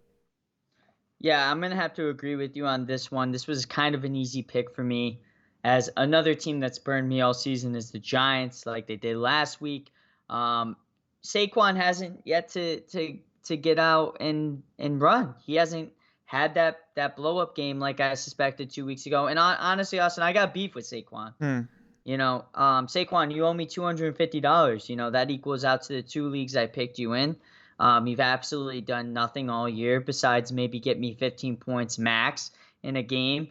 [SPEAKER 2] Yeah, I'm going to have to agree with you on this one. This was kind of an easy pick for me, as another team that's burned me all season is the Giants, like they did last week. Saquon hasn't yet to get out and run. He hasn't had that blow up game like I suspected 2 weeks ago. And honestly, Austin, I got beef with Saquon. Saquon, you owe me $250. That equals out to the 2 leagues I picked you in. You've absolutely done nothing all year besides maybe get me 15 points max in a game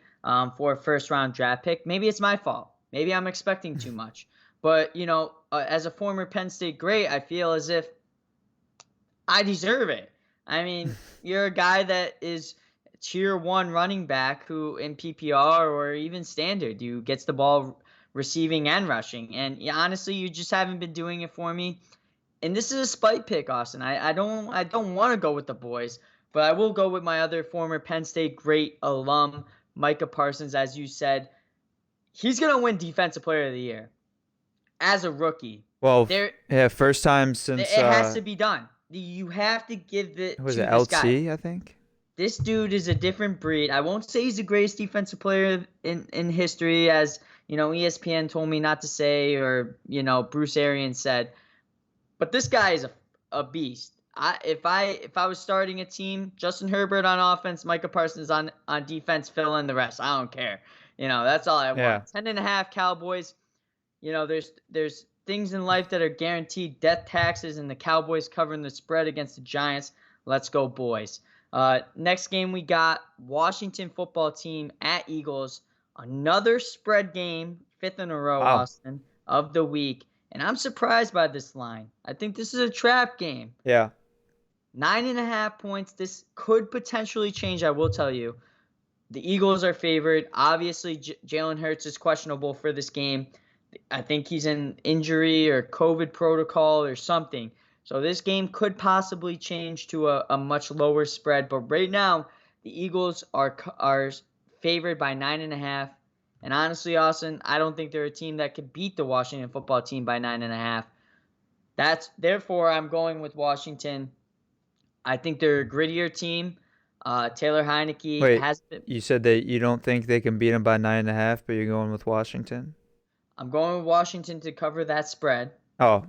[SPEAKER 2] for a first-round draft pick. Maybe it's my fault. Maybe I'm expecting too much. But, as a former Penn State great, I feel as if I deserve it. I mean, you're a guy that is tier 1 running back who in PPR or even standard, you gets the ball receiving and rushing. And honestly, you just haven't been doing it for me. And this is a spite pick, Austin. I don't want to go with the boys, but I will go with my other former Penn State great alum, Micah Parsons. As you said, he's going to win Defensive Player of the Year as a rookie.
[SPEAKER 1] Well, first time since
[SPEAKER 2] it has to be done. You have to give it to
[SPEAKER 1] was it
[SPEAKER 2] this
[SPEAKER 1] LT,
[SPEAKER 2] guy.
[SPEAKER 1] I think.
[SPEAKER 2] This dude is a different breed. I won't say he's the greatest defensive player in history, as ESPN told me not to say, or Bruce Arians said. But this guy is a beast. If I was starting a team, Justin Herbert on offense, Micah Parsons on defense, fill in the rest. I don't care. That's all I want.
[SPEAKER 1] Yeah.
[SPEAKER 2] 10.5 Cowboys. There's things in life that are guaranteed, death taxes, and the Cowboys covering the spread against the Giants. Let's go, boys. Next game we got Washington football team at Eagles. Another spread game, 5th in a row,
[SPEAKER 1] wow.
[SPEAKER 2] Austin, of the week. And I'm surprised by this line. I think this is a trap game.
[SPEAKER 1] Yeah.
[SPEAKER 2] 9.5 points. This could potentially change, I will tell you. The Eagles are favored. Obviously, Jalen Hurts is questionable for this game. I think he's in injury or COVID protocol or something. So this game could possibly change to a much lower spread. But right now, the Eagles are favored by 9.5. And honestly, Austin, I don't think they're a team that could beat the Washington football team by 9.5. Therefore, I'm going with Washington. I think they're a grittier team. Taylor Heineke has been.
[SPEAKER 1] You said that you don't think they can beat them by 9.5, but you're going with Washington?
[SPEAKER 2] I'm going with Washington to cover that spread.
[SPEAKER 1] Oh.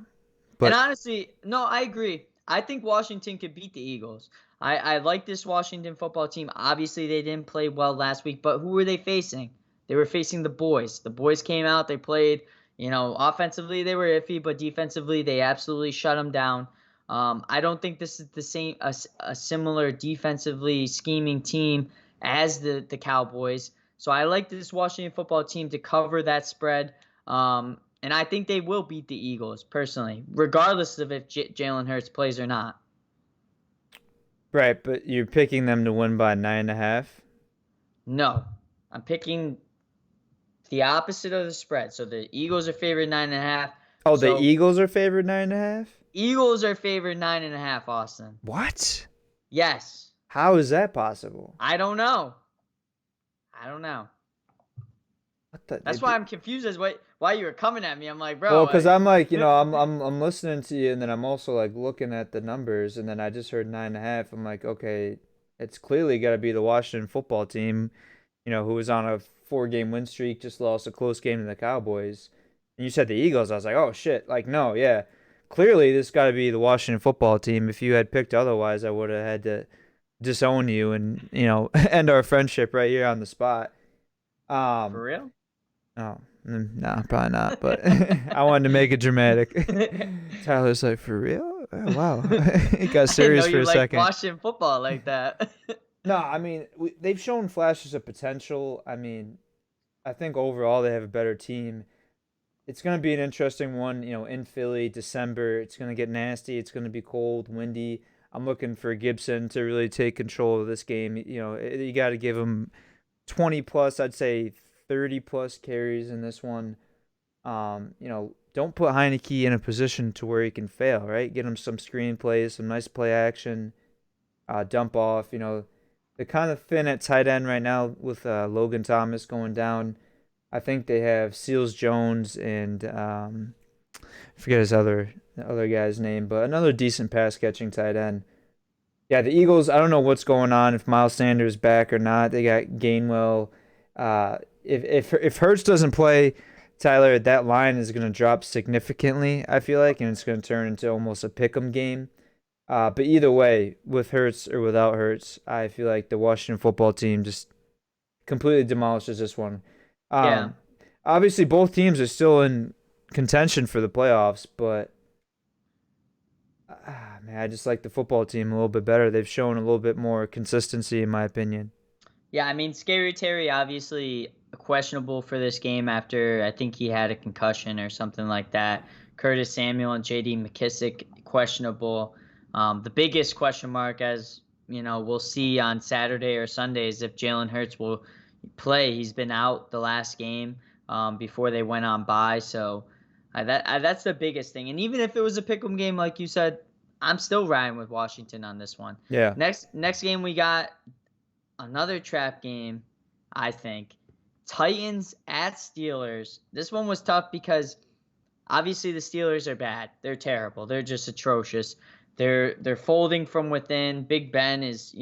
[SPEAKER 2] And honestly, no, I agree. I think Washington could beat the Eagles. I like this Washington football team. Obviously, they didn't play well last week, but who were they facing? They were facing the boys. The boys came out. They played, offensively they were iffy, but defensively they absolutely shut them down. I don't think this is the same a similar defensively scheming team as the Cowboys. So I like this Washington football team to cover that spread. And I think they will beat the Eagles, personally, regardless of if Jalen Hurts plays or not.
[SPEAKER 1] Right, but you're picking them to win by 9.5?
[SPEAKER 2] No. I'm picking the opposite of the spread. So the Eagles are favored 9.5.
[SPEAKER 1] Oh, the Eagles are favored 9.5?
[SPEAKER 2] Eagles are favored 9.5, Austin.
[SPEAKER 1] What?
[SPEAKER 2] Yes.
[SPEAKER 1] How is that possible?
[SPEAKER 2] I don't know. That's why I'm confused as why you were coming at me. I'm like, bro.
[SPEAKER 1] Well, because I'm like, I'm listening to you, and then I'm also like looking at the numbers, and then I just heard 9.5. I'm like, okay, it's clearly got to be the Washington football team, who was on a 4-game win streak, just lost a close game to the Cowboys. And you said the Eagles. I was like, oh shit, like no, yeah, clearly this got to be the Washington football team. If you had picked otherwise, I would have had to disown you and end our friendship right here on the spot.
[SPEAKER 2] For real?
[SPEAKER 1] Oh, no, probably not. But I wanted to make it dramatic. Tyler's like, for real? Oh, wow. He got serious for a second.
[SPEAKER 2] Washington football like that.
[SPEAKER 1] No, I mean, they've shown flashes of potential. I mean, I think overall they have a better team. It's going to be an interesting one, in Philly, December. It's going to get nasty. It's going to be cold, windy. I'm looking for Gibson to really take control of this game. You got to give him 20 plus, I'd say 30 plus carries in this one. Don't put Heineke in a position to where he can fail, right? Get him some screen plays, some nice play action, dump off, they're kind of thin at tight end right now with Logan Thomas going down. I think they have Seals Jones and I forget the other guy's name, but another decent pass catching tight end. Yeah, the Eagles, I don't know what's going on, if Miles Sanders is back or not. They got Gainwell. If Hurts doesn't play, Tyler, that line is going to drop significantly, I feel like, and it's going to turn into almost a pick'em game. But either way, with Hurts or without Hurts, I feel like the Washington football team just completely demolishes this one.
[SPEAKER 2] Yeah.
[SPEAKER 1] Obviously, both teams are still in contention for the playoffs, but man, I just like the football team a little bit better. They've shown a little bit more consistency, in my opinion.
[SPEAKER 2] Yeah, I mean, Scary Terry obviously questionable for this game after I think he had a concussion or something like that. Curtis Samuel and J.D. McKissick questionable. The biggest question mark, as we'll see on Saturday or Sunday, is if Jalen Hurts will play. He's been out the last game before they went on bye, so that's the biggest thing. And even if it was a pick'em game, like you said, I'm still riding with Washington on this one.
[SPEAKER 1] Yeah.
[SPEAKER 2] Next game we got another trap game, I think. Titans at Steelers. This one was tough because obviously the Steelers are bad. They're terrible. They're just atrocious. They're folding from within. Big Ben is,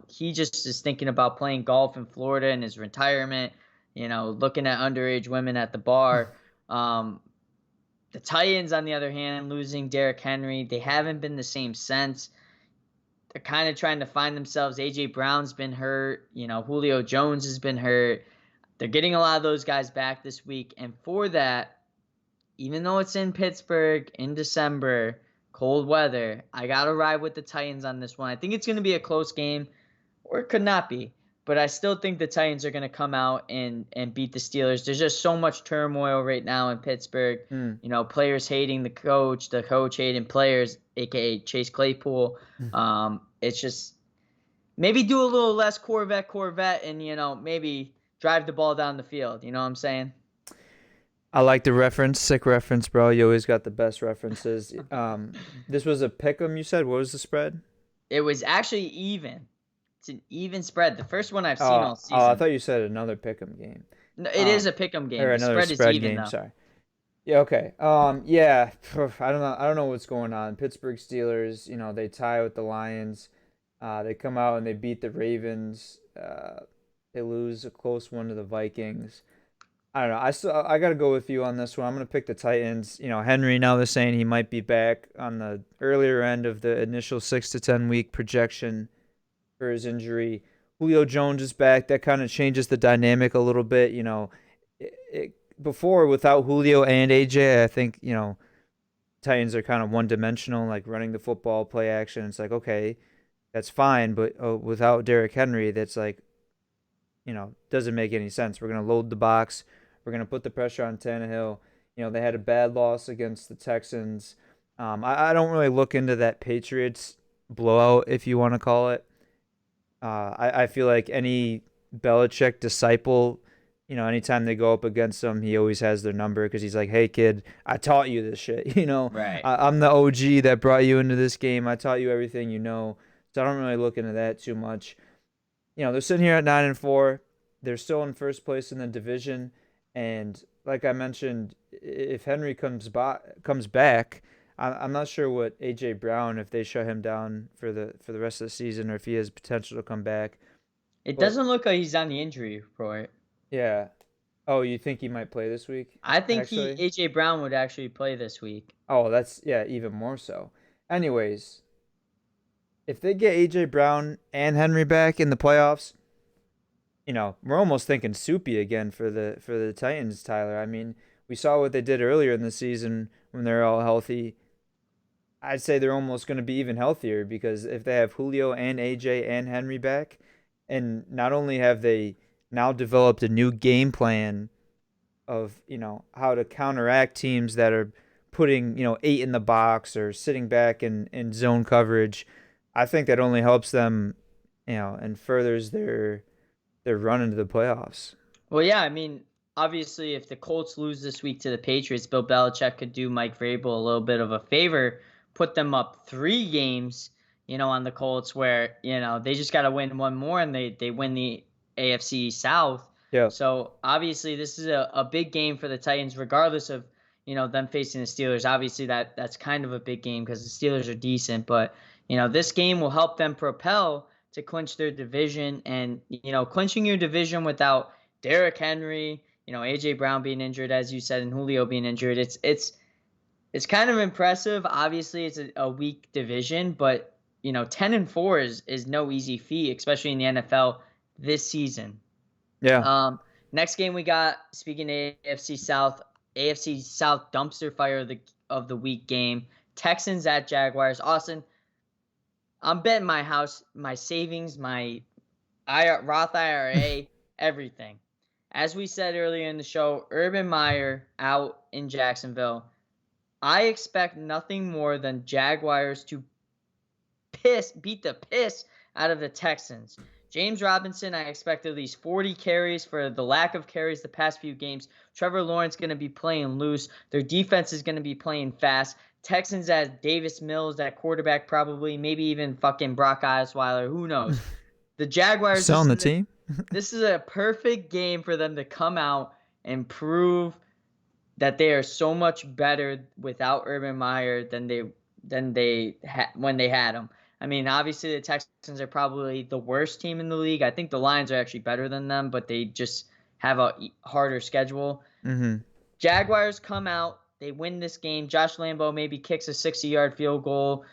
[SPEAKER 2] he just is thinking about playing golf in Florida in his retirement, looking at underage women at the bar. The Titans, on the other hand, losing Derrick Henry, they haven't been the same since. They're kind of trying to find themselves. A.J. Brown's been hurt. Julio Jones has been hurt. They're getting a lot of those guys back this week. And for that, even though it's in Pittsburgh in December, cold weather, I got to ride with the Titans on this one. I think it's going to be a close game, or it could not be. But I still think the Titans are going to come out and beat the Steelers. There's just so much turmoil right now in Pittsburgh. Players hating the coach hating players, a.k.a. Chase Claypool. It's just maybe do a little less Corvette, and, maybe drive the ball down the field. You know what I'm saying?
[SPEAKER 1] I like the reference. Sick reference, bro. You always got the best references. This was a pick'em, you said? What was the spread?
[SPEAKER 2] It was actually even. It's an even spread. The first one I've seen all season.
[SPEAKER 1] Oh, I thought you said another pick'em game.
[SPEAKER 2] No, it is a pick'em game.
[SPEAKER 1] Or
[SPEAKER 2] the
[SPEAKER 1] another
[SPEAKER 2] spread is even,
[SPEAKER 1] game.
[SPEAKER 2] though.
[SPEAKER 1] Sorry. Yeah. Okay. Yeah. I don't know what's going on. Pittsburgh Steelers. They tie with the Lions. They come out and they beat the Ravens. They lose a close one to the Vikings. I don't know. I got to go with you on this one. I'm going to pick the Titans. Henry, now they're saying he might be back on the earlier end of the initial 6 to 10 week projection for his injury. Julio Jones is back. That kind of changes the dynamic a little bit. Before, without Julio and AJ, I think, Titans are kind of one-dimensional, like running the football, play action. It's like, okay, that's fine. But without Derrick Henry, that's like, doesn't make any sense. We're going to load the box. We're going to put the pressure on Tannehill. They had a bad loss against the Texans. I don't really look into that Patriots blowout, if you want to call it. I feel like any Belichick disciple, anytime they go up against him, he always has their number because he's like, hey, kid, I taught you this shit.
[SPEAKER 2] Right.
[SPEAKER 1] I'm the OG that brought you into this game. I taught you everything you know. So I don't really look into that too much. They're sitting here at 9-4. They're still in first place in the division. And like I mentioned, if Henry comes back, I'm not sure what A.J. Brown, if they shut him down for the rest of the season, or if he has potential to come back.
[SPEAKER 2] It doesn't look like he's on the injury report.
[SPEAKER 1] Yeah. Oh, you think he might play this week?
[SPEAKER 2] I think A.J. Brown would actually play this week.
[SPEAKER 1] Oh, that's even more so. Anyways, if they get A.J. Brown and Henry back in the playoffs, we're almost thinking soupy again for the Titans, Tyler. I mean, we saw what they did earlier in the season when they're all healthy. I'd say they're almost going to be even healthier because if they have Julio and AJ and Henry back, and not only have they now developed a new game plan of, how to counteract teams that are putting, 8 in the box or sitting back in zone coverage, I think that only helps them, and furthers their run into the playoffs.
[SPEAKER 2] Well, yeah, I mean, obviously, if the Colts lose this week to the Patriots, Bill Belichick could do Mike Vrabel a little bit of a favor, put them up 3 games, on the Colts where, they just got to win one more and they win the AFC South.
[SPEAKER 1] Yeah.
[SPEAKER 2] So obviously this is a big game for the Titans, regardless of, them facing the Steelers. Obviously that's kind of a big game because the Steelers are decent, but, this game will help them propel to clinch their division. And, clinching your division without Derrick Henry, AJ Brown being injured, as you said, and Julio being injured, it's kind of impressive. Obviously it's a weak division, but 10-4 is no easy feat, especially in the NFL this season.
[SPEAKER 1] Yeah.
[SPEAKER 2] Next game we got, speaking of AFC South dumpster fire of the week game, Texans at Jaguars. Austin, I'm betting my house, my savings, my Roth IRA, everything. As we said earlier in the show, Urban Meyer out in Jacksonville. I expect nothing more than Jaguars to beat the piss out of the Texans. James Robinson, I expect at least 40 carries for the lack of carries the past few games. Trevor Lawrence going to be playing loose. Their defense is going to be playing fast. Texans as Davis Mills at quarterback, probably, maybe even fucking Brock Osweiler. Who knows? The Jaguars
[SPEAKER 1] selling the team.
[SPEAKER 2] This is a perfect game for them to come out and prove that they are so much better without Urban Meyer than when they had him. I mean, obviously the Texans are probably the worst team in the league. I think the Lions are actually better than them, but they just have a harder schedule.
[SPEAKER 1] Mm-hmm.
[SPEAKER 2] Jaguars come out, they win this game. Josh Lambo maybe kicks a 60-yard field goal,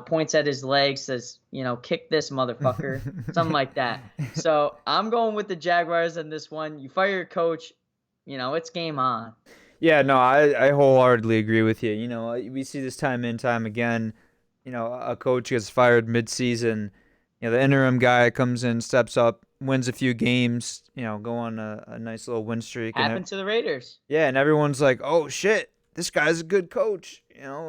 [SPEAKER 2] points at his leg, says, kick this motherfucker, something like that. So I'm going with the Jaguars in this one. You fire your coach, it's game on.
[SPEAKER 1] Yeah, no, I wholeheartedly agree with you. We see this time and time again. A coach gets fired mid-season. The interim guy comes in, steps up, wins a few games, go on a nice little win streak.
[SPEAKER 2] Happened to the Raiders.
[SPEAKER 1] Yeah, and everyone's like, oh, shit, this guy's a good coach.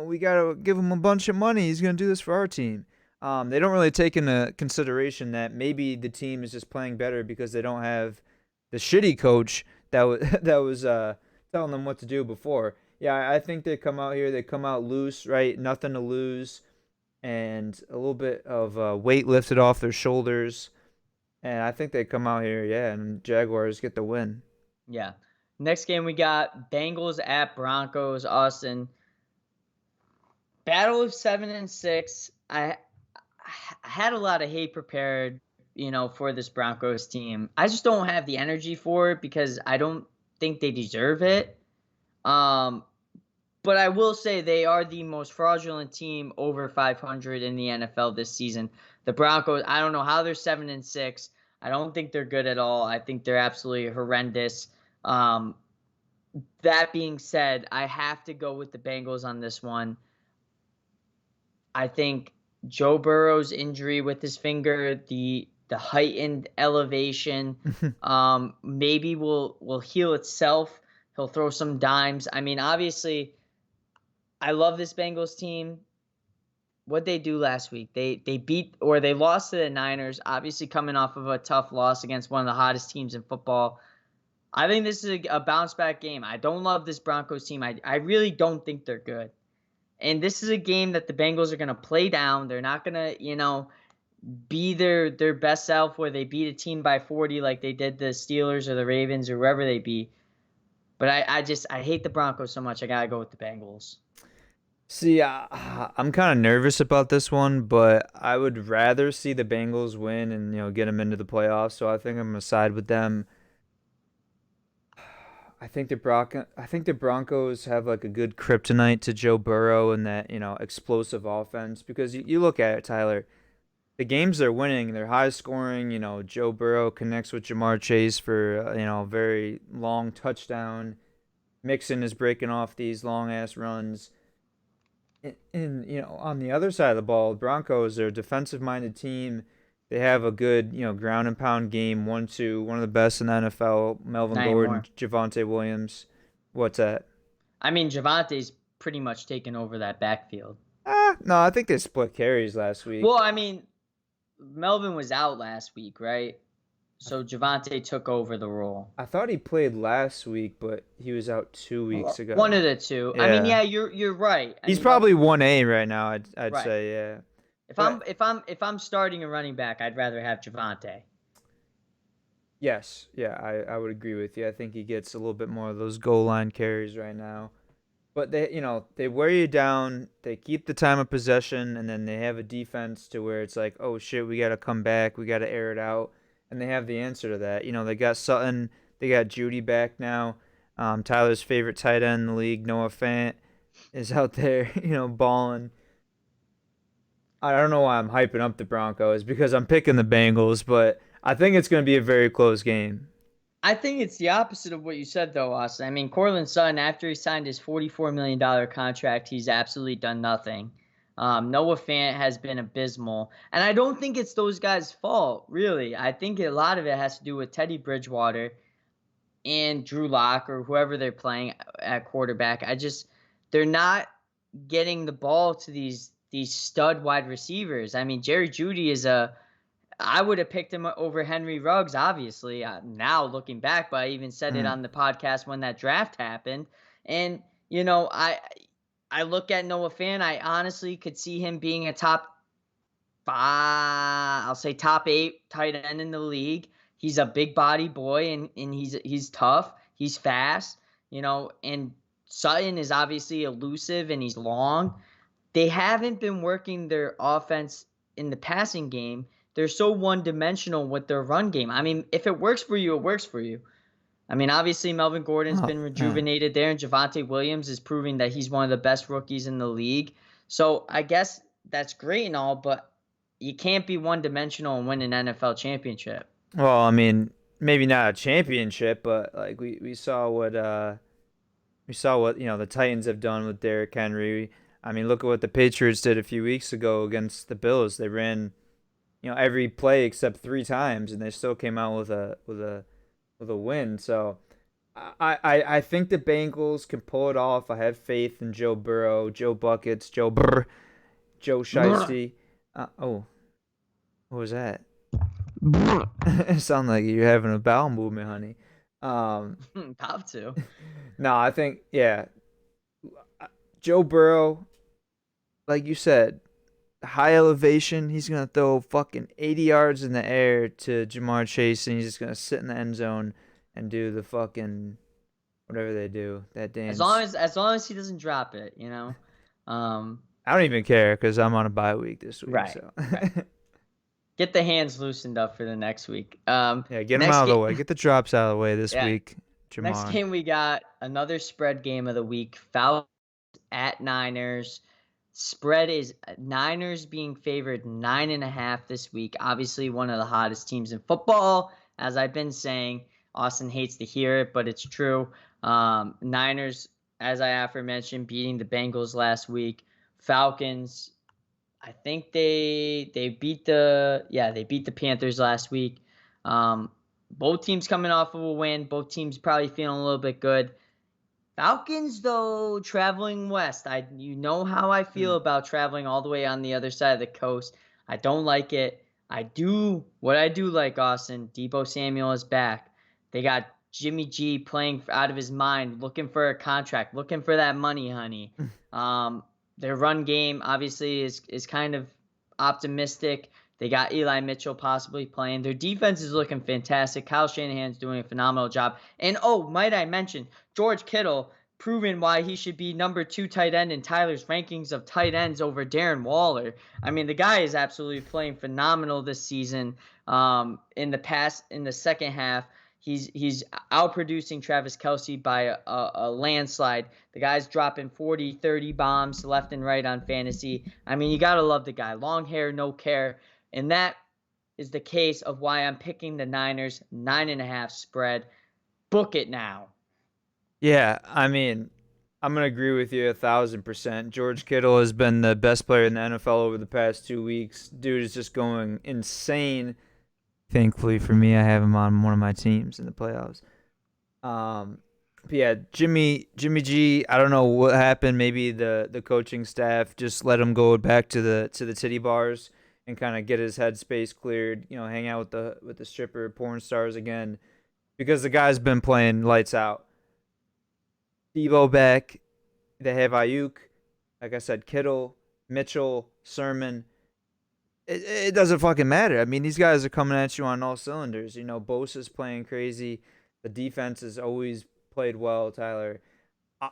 [SPEAKER 1] We got to give him a bunch of money. He's going to do this for our team. They don't really take into consideration that maybe the team is just playing better because they don't have the shitty coach that was telling them what to do before. Yeah, I think they come out here, they come out loose, right? Nothing to lose. And a little bit of weight lifted off their shoulders. And I think they come out here, and Jaguars get the win.
[SPEAKER 2] Yeah. Next game we got Bengals at Broncos, Austin. Battle of 7 and 6. I had a lot of hate prepared, for this Broncos team. I just don't have the energy for it because I don't think they deserve it. But I will say they are the most fraudulent team over 500 in the NFL this season. The Broncos, I don't know how they're 7 and 6. I don't think they're good at all. I think they're absolutely horrendous. That being said, I have to go with the Bengals on this one. I think Joe Burrow's injury with his finger, the heightened elevation, maybe will heal itself. He'll throw some dimes. I mean, obviously, I love this Bengals team. What'd they do last week? They lost to the Niners, obviously coming off of a tough loss against one of the hottest teams in football. I think this is a bounce-back game. I don't love this Broncos team. I really don't think they're good. And this is a game that the Bengals are going to play down. They're not going to, be their best self where they beat a team by 40 like they did the Steelers or the Ravens or whoever they beat. But I hate the Broncos so much. I got to go with the Bengals.
[SPEAKER 1] See, I'm kind of nervous about this one, but I would rather see the Bengals win and get them into the playoffs. So I think I'm gonna side with them. I think the Broncos have like a good kryptonite to Joe Burrow and that explosive offense because you look at it, Tyler. The games they're winning, they're high scoring. Joe Burrow connects with Jamar Chase for a very long touchdown. Mixon is breaking off these long ass runs. And on the other side of the ball, the Broncos are a defensive-minded team. They have a good, ground and pound game, 1-2, one of the best in the NFL. Melvin Gordon, Javonte Williams. What's that?
[SPEAKER 2] I mean, Javonte's pretty much taken over that backfield.
[SPEAKER 1] No, I think they split carries last week.
[SPEAKER 2] Well, I mean, Melvin was out last week, right? So Javonte took over the role.
[SPEAKER 1] I thought he played last week, but he was out 2 weeks ago.
[SPEAKER 2] One of the two. Yeah. I mean, yeah, you're right.
[SPEAKER 1] He's probably 1A right now, I'd say, yeah.
[SPEAKER 2] If I'm starting a running back, I'd rather have Javonte.
[SPEAKER 1] Yes, yeah, I would agree with you. I think he gets a little bit more of those goal line carries right now. But they wear you down. They keep the time of possession, and then they have a defense to where it's like, oh shit, we gotta come back, we gotta air it out, and they have the answer to that. They got Sutton, they got Judy back now. Tyler's favorite tight end in the league, Noah Fant, is out there, balling. I don't know why I'm hyping up the Broncos because I'm picking the Bengals, but I think it's going to be a very close game.
[SPEAKER 2] I think it's the opposite of what you said, though, Austin. I mean, Courtland Sutton, after he signed his $44 million contract, he's absolutely done nothing. Noah Fant has been abysmal. And I don't think it's those guys' fault, really. I think a lot of it has to do with Teddy Bridgewater and Drew Lock or whoever they're playing at quarterback. They're not getting the ball to these stud wide receivers. I mean, Jerry Jeudy I would have picked him over Henry Ruggs, obviously, now looking back, but I even said it on the podcast when that draft happened. And, I look at Noah Fant, I honestly could see him being a top 8 tight end in the league. He's a big body boy, and he's tough. He's fast, and Sutton is obviously elusive, and he's long. They haven't been working their offense in the passing game. They're so one-dimensional with their run game. I mean, if it works for you, it works for you. I mean, obviously, Melvin Gordon's been rejuvenated there, and Javonte Williams is proving that he's one of the best rookies in the league. So I guess that's great and all, but you can't be one-dimensional and win an NFL championship.
[SPEAKER 1] Well, I mean, maybe not a championship, but like we saw what the Titans have done with Derrick Henry. I mean, look at what the Patriots did a few weeks ago against the Bills. They ran every play except 3 times, and they still came out with a win. So I think the Bengals can pull it off. I have faith in Joe Burrow, Joe Buckets, Joe Shiesty. What was that? It sounded like you're having a bowel movement, honey.
[SPEAKER 2] Top 2.
[SPEAKER 1] No, I think Joe Burrow, like you said, high elevation. He's going to throw fucking 80 yards in the air to Jamar Chase, and he's just going to sit in the end zone and do the fucking whatever they do, that dance.
[SPEAKER 2] As long as he doesn't drop it,
[SPEAKER 1] I don't even care because I'm on a bye week this week.
[SPEAKER 2] Right.
[SPEAKER 1] So.
[SPEAKER 2] Right. Get the hands loosened up for the next week.
[SPEAKER 1] Get them out of the way. Get the drops out of the way this week, Jamar.
[SPEAKER 2] Next game, we got another spread game of the week. Falcons at Niners. Spread is Niners being favored 9.5 this week. Obviously, one of the hottest teams in football. As I've been saying, Austin hates to hear it, but it's true. Niners, as I aforementioned, beating the Bengals last week. Falcons, I think they beat the Panthers last week. Both teams coming off of a win. Both teams probably feeling a little bit good. Falcons, though, traveling west. You know how I feel about traveling all the way on the other side of the coast. I don't like it. What I do like, Austin, Deebo Samuel is back. They got Jimmy G playing out of his mind, looking for a contract, looking for that money, honey. Their run game, obviously, is kind of optimistic. They got Eli Mitchell possibly playing. Their defense is looking fantastic. Kyle Shanahan's doing a phenomenal job. And, might I mention, George Kittle proving why he should be number 2 tight end in Tyler's rankings of tight ends over Darren Waller. I mean, the guy is absolutely playing phenomenal this season. In the second half, he's outproducing Travis Kelce by a landslide. The guy's dropping 40, 30 bombs left and right on fantasy. I mean, you got to love the guy. Long hair, no care. And that is the case of why I'm picking the Niners 9.5 spread. Book it now.
[SPEAKER 1] Yeah, I mean, I'm going to agree with you 1,000%. George Kittle has been the best player in the NFL over the past 2 weeks. Dude is just going insane. Thankfully for me, I have him on one of my teams in the playoffs. But yeah, Jimmy G, I don't know what happened. Maybe the coaching staff just let him go back to the titty bars and kind of get his headspace cleared, hang out with the stripper porn stars again, because the guy's been playing lights out. Debo back, they have Ayuk, like I said, Kittle, Mitchell, Sermon. it doesn't fucking matter. I mean, these guys are coming at you on all cylinders. You know, Bosa's playing crazy. The defense has always played well, Tyler.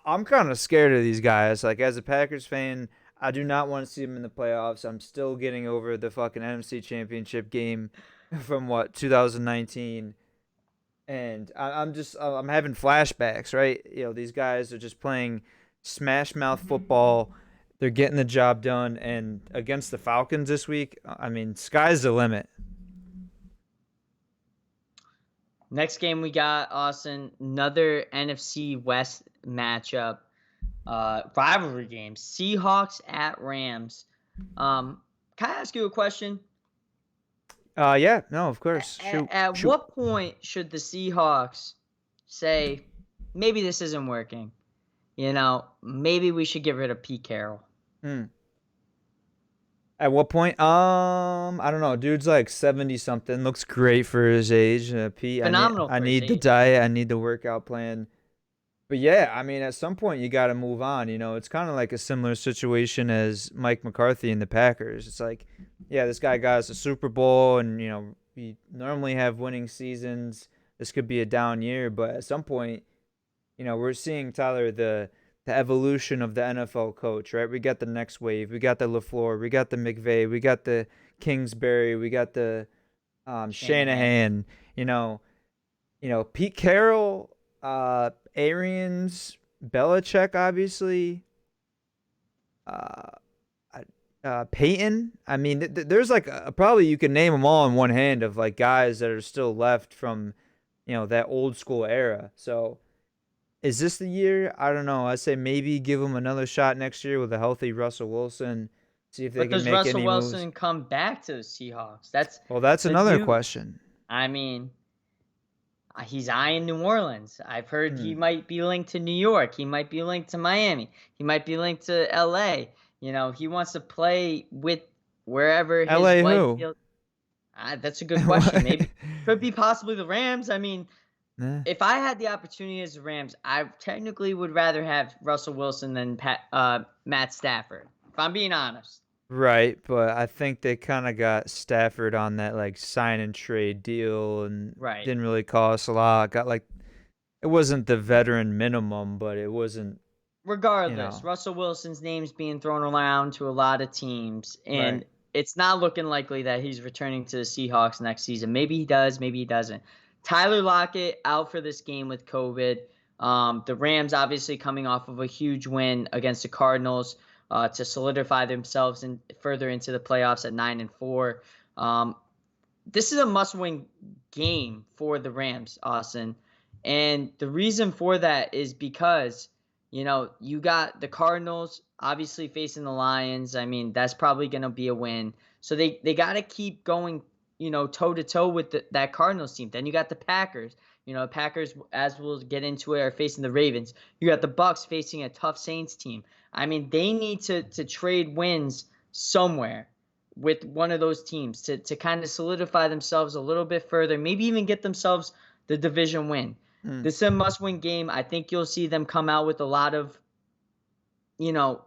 [SPEAKER 1] I'm kind of scared of these guys. Like, as a Packers fan, I do not want to see them in the playoffs. I'm still getting over the fucking NFC Championship game from, 2019. And I'm having flashbacks, right? You know, these guys are just playing smash mouth football. They're getting the job done. And against the Falcons this week, I mean, sky's the limit.
[SPEAKER 2] Next game we got, Austin, another NFC West matchup, rivalry game, Seahawks at Rams. Can I ask you a question?
[SPEAKER 1] Yeah, no, of course.
[SPEAKER 2] At what point should the Seahawks say, maybe this isn't working? You know, maybe we should get rid of Pete Carroll.
[SPEAKER 1] At what point? I don't know. Dude's like 70 something. Looks great for his age. Pete,
[SPEAKER 2] Phenomenal.
[SPEAKER 1] I need the diet. I need the workout plan. But yeah, I mean, at some point you got to move on. You know, it's kind of like a similar situation as Mike McCarthy and the Packers. It's like, yeah, this guy got us a Super Bowl, and you know, we normally have winning seasons. This could be a down year, but at some point, you know, we're seeing, Tyler, the evolution of the NFL coach, right? We got the next wave. We got the LaFleur. We got the McVay. We got the Kingsbury. We got the Shanahan. You know, Pete Carroll. Arians, Belichick, obviously, Peyton. I mean, there's like probably you can name them all in one hand of like guys that are still left from, you know, that old school era. So, is this the year? I don't know. I say maybe give them another shot next year with a healthy Russell Wilson. See if they can make any moves.
[SPEAKER 2] Does Russell Wilson come back to the Seahawks?
[SPEAKER 1] That's another question.
[SPEAKER 2] I mean, he's eyeing New Orleans. I've heard he might be linked to New York. He might be linked to Miami. He might be linked to LA. You know, he wants to play with wherever his
[SPEAKER 1] LA
[SPEAKER 2] wife
[SPEAKER 1] who?
[SPEAKER 2] feels. That's a good question. Maybe could be possibly the Rams. I mean, if I had the opportunity as the Rams, I technically would rather have Russell Wilson than Matt Stafford, if I'm being honest.
[SPEAKER 1] Right, but I think they kind of got Stafford on that like sign and trade deal, and didn't really cost a lot. Got like, it wasn't the veteran minimum, but it wasn't.
[SPEAKER 2] Regardless, you know, Russell Wilson's name's being thrown around to a lot of teams, and it's not looking likely that he's returning to the Seahawks next season. Maybe he does, maybe he doesn't. Tyler Lockett out for this game with COVID. The Rams obviously coming off of a huge win against the Cardinals. To solidify themselves and further into the playoffs at 9-4. This is a must-win game for the Rams, Austin. And the reason for that is because, you know, you got the Cardinals obviously facing the Lions. I mean, that's probably going to be a win. So they got to keep going, you know, toe-to-toe with that Cardinals team. Then you got the Packers. You know, Packers, as we'll get into it, are facing the Ravens. You got the Bucs facing a tough Saints team. I mean, they need to trade wins somewhere with one of those teams to kind of solidify themselves a little bit further, maybe even get themselves the division win. This is a must-win game. I think you'll see them come out with a lot of, you know,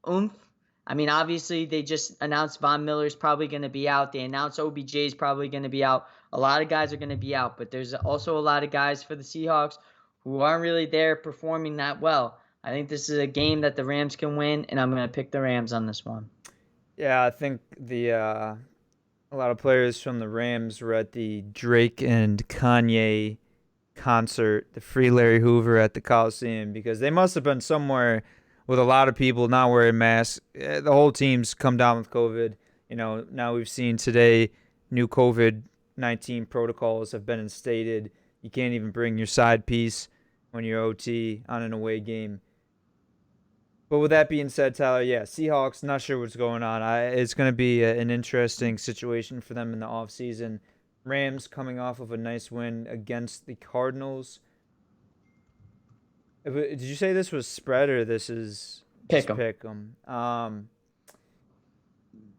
[SPEAKER 2] oomph. I mean, obviously, they just announced Von Miller's probably going to be out. They announced OBJ's probably going to be out. A lot of guys are going to be out, but there's also a lot of guys for the Seahawks who aren't really there performing that well. I think this is a game that the Rams can win, and I'm going to pick the Rams on this one.
[SPEAKER 1] Yeah, I think a lot of players from the Rams were at the Drake and Kanye concert, the Free Larry Hoover at the Coliseum, because they must have been somewhere with a lot of people not wearing masks. The whole team's come down with COVID. You know, now we've seen today new COVID-19 protocols have been instated. You can't even bring your side piece when you're OT on an away game. But with that being said, Tyler, yeah, Seahawks, not sure what's going on. It's going to be an interesting situation for them in the offseason. Rams coming off of a nice win against the Cardinals. Did you say this was spread or this is
[SPEAKER 2] pick
[SPEAKER 1] 'em?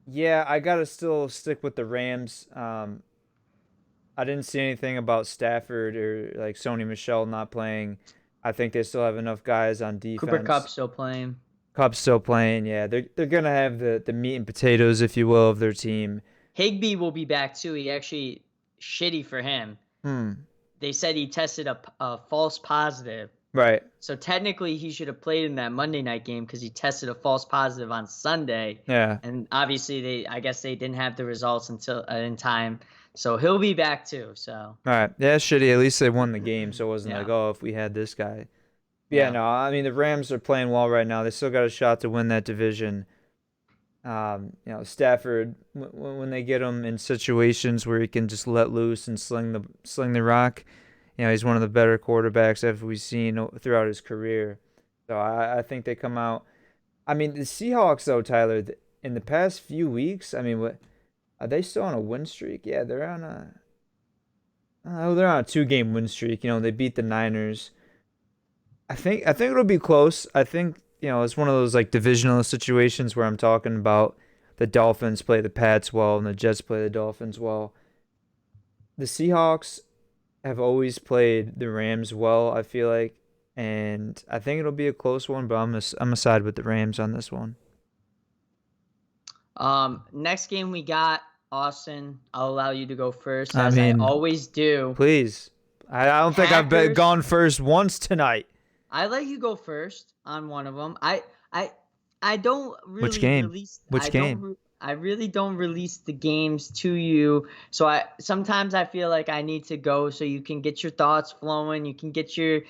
[SPEAKER 1] Yeah, I got to still stick with the Rams. I didn't see anything about Stafford or like Sony Michel not playing. I think they still have enough guys on defense.
[SPEAKER 2] Cooper Kupp still playing.
[SPEAKER 1] Cup's still playing. Yeah, they're gonna have the meat and potatoes, if you will, of their team.
[SPEAKER 2] Higbee will be back too. He actually shitty for him. They said he tested a false positive.
[SPEAKER 1] Right.
[SPEAKER 2] So technically he should have played in that Monday night game because he tested a false positive on Sunday.
[SPEAKER 1] Yeah.
[SPEAKER 2] And obviously I guess they didn't have the results until in time. So he'll be back too. So.
[SPEAKER 1] All right. Yeah, shitty. At least they won the game, so it wasn't like, oh, if we had this guy. Yeah, no, I mean, the Rams are playing well right now. They still got a shot to win that division. Stafford, when they get him in situations where he can just let loose and sling the rock, he's one of the better quarterbacks that we've seen throughout his career. So I think they come out. I mean, the Seahawks, though, Tyler, in the past few weeks, I mean, are they still on a win streak? Yeah, they're on a 2-game win streak. They beat the Niners. I think it'll be close. I think it's one of those like divisional situations where I'm talking about the Dolphins play the Pats well and the Jets play the Dolphins well. The Seahawks have always played the Rams well, I feel like, and I think it'll be a close one, but I'm gonna side with the Rams on this one.
[SPEAKER 2] Next game we got Austin. I'll allow you to go first,
[SPEAKER 1] I
[SPEAKER 2] as I always do.
[SPEAKER 1] Please, I don't think I've gone first once tonight.
[SPEAKER 2] I let you go first on one of them. I don't really
[SPEAKER 1] Which game?
[SPEAKER 2] release.
[SPEAKER 1] Which game?
[SPEAKER 2] I really don't release the games to you. So sometimes I feel like I need to go so you can get your thoughts flowing. You can get your,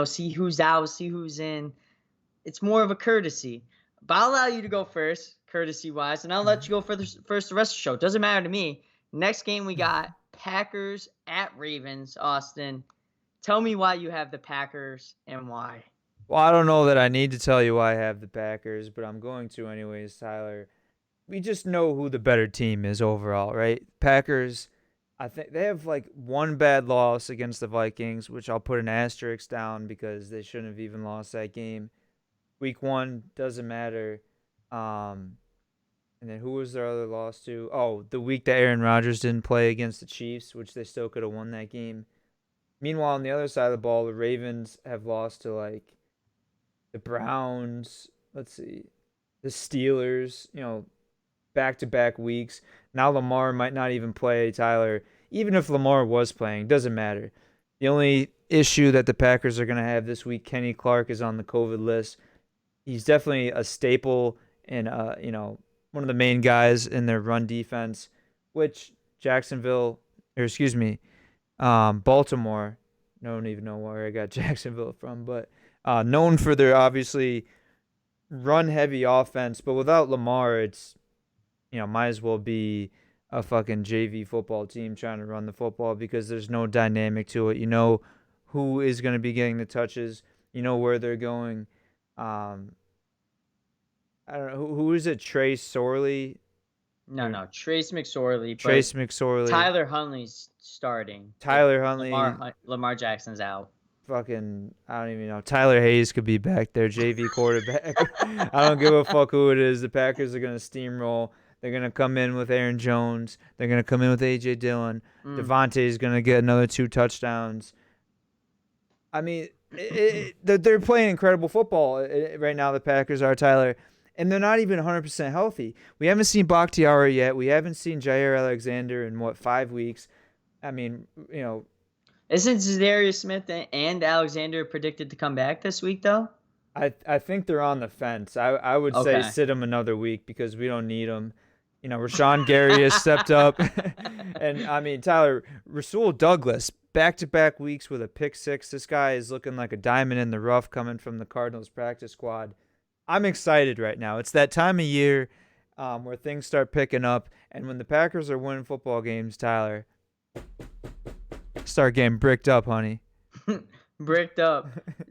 [SPEAKER 2] see who's out, see who's in. It's more of a courtesy. But I'll allow you to go first, courtesy-wise, and I'll let you go first the rest of the show. Doesn't matter to me. Next game we got Packers at Ravens, Austin. Tell me why you have the Packers and why.
[SPEAKER 1] Well, I don't know that I need to tell you why I have the Packers, but I'm going to anyways, Tyler. We just know who the better team is overall, right? Packers, I think they have like one bad loss against the Vikings, which I'll put an asterisk down because they shouldn't have even lost that game. Week 1 doesn't matter. And then who was their other loss to? Oh, the week that Aaron Rodgers didn't play against the Chiefs, which they still could have won that game. Meanwhile, on the other side of the ball, the Ravens have lost to like the Browns, the Steelers, back-to-back weeks. Now Lamar might not even play, Tyler. Even if Lamar was playing, doesn't matter. The only issue that the Packers are going to have this week, Kenny Clark is on the COVID list. He's definitely a staple and one of the main guys in their run defense, which Baltimore, I don't even know where I got Jacksonville from, but known for their obviously run-heavy offense. But without Lamar, it's might as well be a fucking JV football team trying to run the football because there's no dynamic to it. You know who is going to be getting the touches. You know where they're going. I don't know. Who is it? Trace Sorley?
[SPEAKER 2] No. Trace McSorley.
[SPEAKER 1] Trace McSorley.
[SPEAKER 2] Tyler Huntley's starting.
[SPEAKER 1] Tyler Huntley.
[SPEAKER 2] Lamar Jackson's out.
[SPEAKER 1] Fucking, I don't even know. Tyler Hayes could be back there, JV quarterback. I don't give a fuck who it is. The Packers are going to steamroll. They're going to come in with Aaron Jones. They're going to come in with A.J. Dillon. Devontae is going to get another 2 touchdowns. I mean, they're playing incredible football right now, the Packers are, Tyler. And they're not even 100% healthy. We haven't seen Bakhtiari yet. We haven't seen Jair Alexander in, 5 weeks? I mean,
[SPEAKER 2] Isn't Zadarius Smith and Alexander predicted to come back this week, though?
[SPEAKER 1] I think they're on the fence. I would say sit them another week because we don't need them. Rashawn Gary has stepped up. And, I mean, Tyler, Rasul Douglas, back-to-back weeks with a pick 6. This guy is looking like a diamond in the rough coming from the Cardinals practice squad. I'm excited right now. It's that time of year where things start picking up. And when the Packers are winning football games, Tyler, start getting bricked up, honey.
[SPEAKER 2] Bricked up.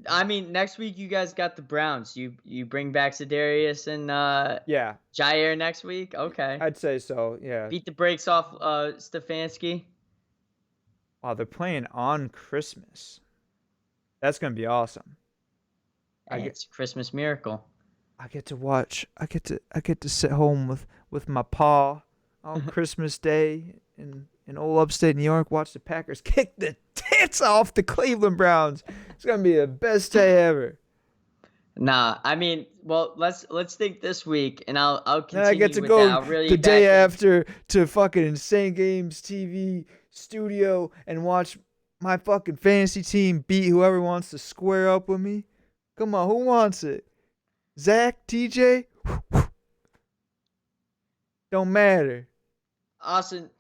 [SPEAKER 2] I mean, next week you guys got the Browns. You bring back Zadarius and Jair next week? Okay.
[SPEAKER 1] I'd say so, yeah.
[SPEAKER 2] Beat the brakes off Stefanski.
[SPEAKER 1] Wow, they're playing on Christmas. That's going to be awesome.
[SPEAKER 2] It's a Christmas miracle.
[SPEAKER 1] I get to watch. I get to sit home with my pa on Christmas Day in old upstate New York, watch the Packers kick the tits off the Cleveland Browns. It's going to be the best day ever.
[SPEAKER 2] Nah, I mean, Well, let's think this week, and I'll
[SPEAKER 1] Then I
[SPEAKER 2] continue
[SPEAKER 1] get to
[SPEAKER 2] with
[SPEAKER 1] go
[SPEAKER 2] that. I'll really
[SPEAKER 1] the day
[SPEAKER 2] back it.
[SPEAKER 1] after to fucking Insane Games TV studio and watch my fucking fantasy team beat whoever wants to square up with me. Come on, who wants it? Zach, TJ? Don't matter.
[SPEAKER 2] Austin,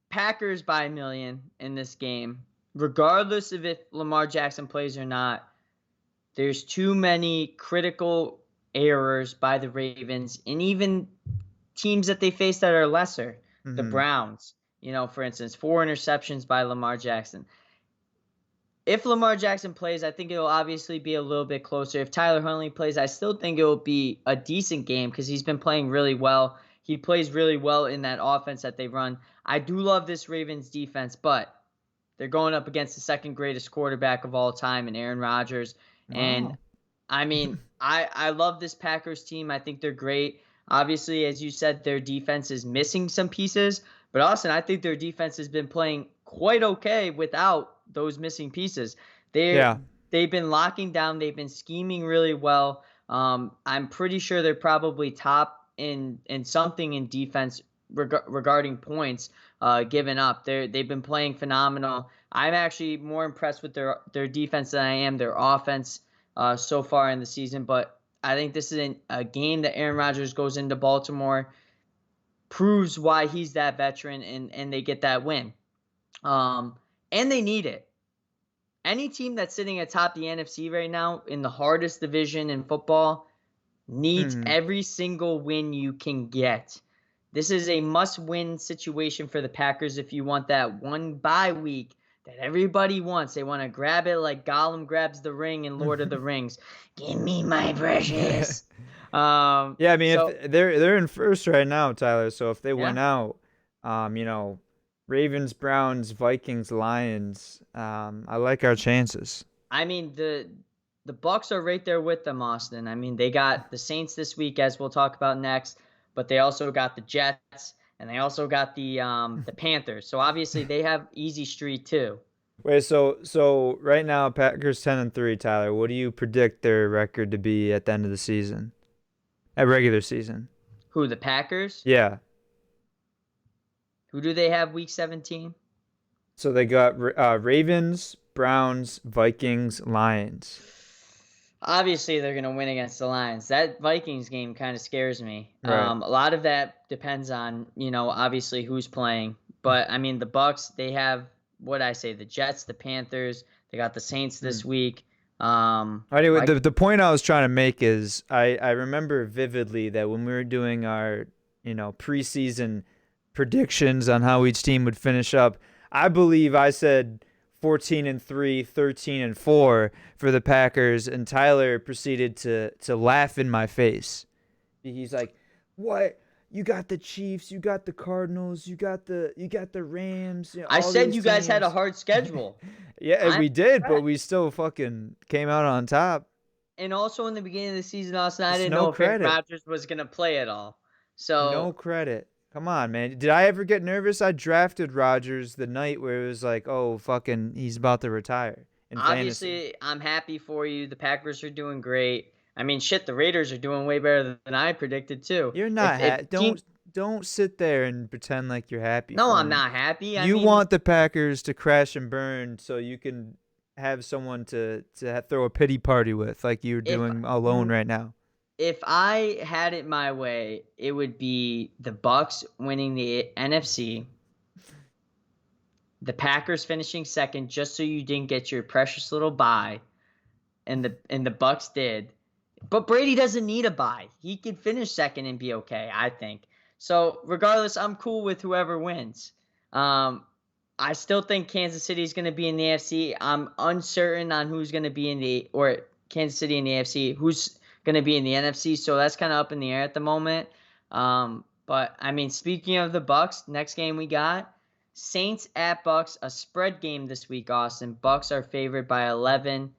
[SPEAKER 2] Packers by 1,000,000 in this game, regardless of if Lamar Jackson plays or not. There's too many critical errors by the Ravens and even teams that they face that are lesser. The Browns, for instance, 4 interceptions by Lamar Jackson. If Lamar Jackson plays, I think it'll obviously be a little bit closer. If Tyler Huntley plays, I still think it will be a decent game because he's been playing really well. He plays really well in that offense that they run. I do love this Ravens defense, but they're going up against the second greatest quarterback of all time in Aaron Rodgers. And, I mean, I love this Packers team. I think they're great. Obviously, as you said, their defense is missing some pieces. But, Austin, I think their defense has been playing quite okay without those missing pieces. They've been locking down. They've been scheming really well. I'm pretty sure they're probably top in something in defense regarding points given up. They've been playing phenomenal. I'm actually more impressed with their defense than I am their offense so far in the season. But I think this is a game that Aaron Rodgers goes into Baltimore, proves why he's that veteran, and they get that win. And they need it. Any team that's sitting atop the NFC right now in the hardest division in football needs every single win you can get. This is a must-win situation for the Packers if you want that one bye week that everybody wants. They want to grab it like Gollum grabs the ring in Lord of the Rings. Give me my precious.
[SPEAKER 1] I mean, if they're in first right now, Tyler. So if they win out, Ravens, Browns, Vikings, Lions, I like our chances.
[SPEAKER 2] I mean, the Bucs are right there with them, Austin. I mean, they got the Saints this week, as we'll talk about next, but they also got the Jets, and they also got the Panthers. So obviously they have easy street too.
[SPEAKER 1] Wait, so right now Packers 10-3, Tyler. What do you predict their record to be at the end of the season? At regular season.
[SPEAKER 2] Who, the Packers?
[SPEAKER 1] Yeah.
[SPEAKER 2] Who do they have week 17?
[SPEAKER 1] So they got Ravens, Browns, Vikings, Lions.
[SPEAKER 2] Obviously, they're going to win against the Lions. That Vikings game kind of scares me.
[SPEAKER 1] Right.
[SPEAKER 2] A lot of that depends on, obviously who's playing. But, I mean, the Bucs, they have, the Jets, the Panthers. They got the Saints this week.
[SPEAKER 1] Anyway, the point I was trying to make is I remember vividly that when we were doing our, preseason predictions on how each team would finish up, I believe I said 14-3, 13-4 for the Packers, and Tyler proceeded to laugh in my face. He's like, "What? You got the Chiefs, you got the Cardinals, you got the Rams."
[SPEAKER 2] I said you guys had a hard schedule.
[SPEAKER 1] We did, but we still fucking came out on top.
[SPEAKER 2] And also in the beginning of the season, Austin, I didn't know if Aaron Rodgers was gonna play at all. So
[SPEAKER 1] no credit. Come on, man. Did I ever get nervous? I drafted Rodgers the night where it was like, oh, fucking, he's about to retire.
[SPEAKER 2] Obviously,
[SPEAKER 1] fantasy.
[SPEAKER 2] I'm happy for you. The Packers are doing great. I mean, shit, the Raiders are doing way better than I predicted, too.
[SPEAKER 1] You're not happy. Don't sit there and pretend like you're happy.
[SPEAKER 2] No, I'm not happy.
[SPEAKER 1] You want the Packers to crash and burn so you can have someone to throw a pity party with like you're doing alone right now.
[SPEAKER 2] If I had it my way, it would be the Bucs winning the NFC, the Packers finishing second, just so you didn't get your precious little bye, and the Bucs did. But Brady doesn't need a bye; he can finish second and be okay, I think. So regardless, I'm cool with whoever wins. I still think Kansas City is going to be in the AFC. I'm uncertain on who's going to be Kansas City in the AFC. Who's going to be in the NFC, so that's kind of up in the air at the moment. But I mean, speaking of the Bucs, next game we got Saints at Bucs, a spread game this week, Austin. Bucs are favored by 11.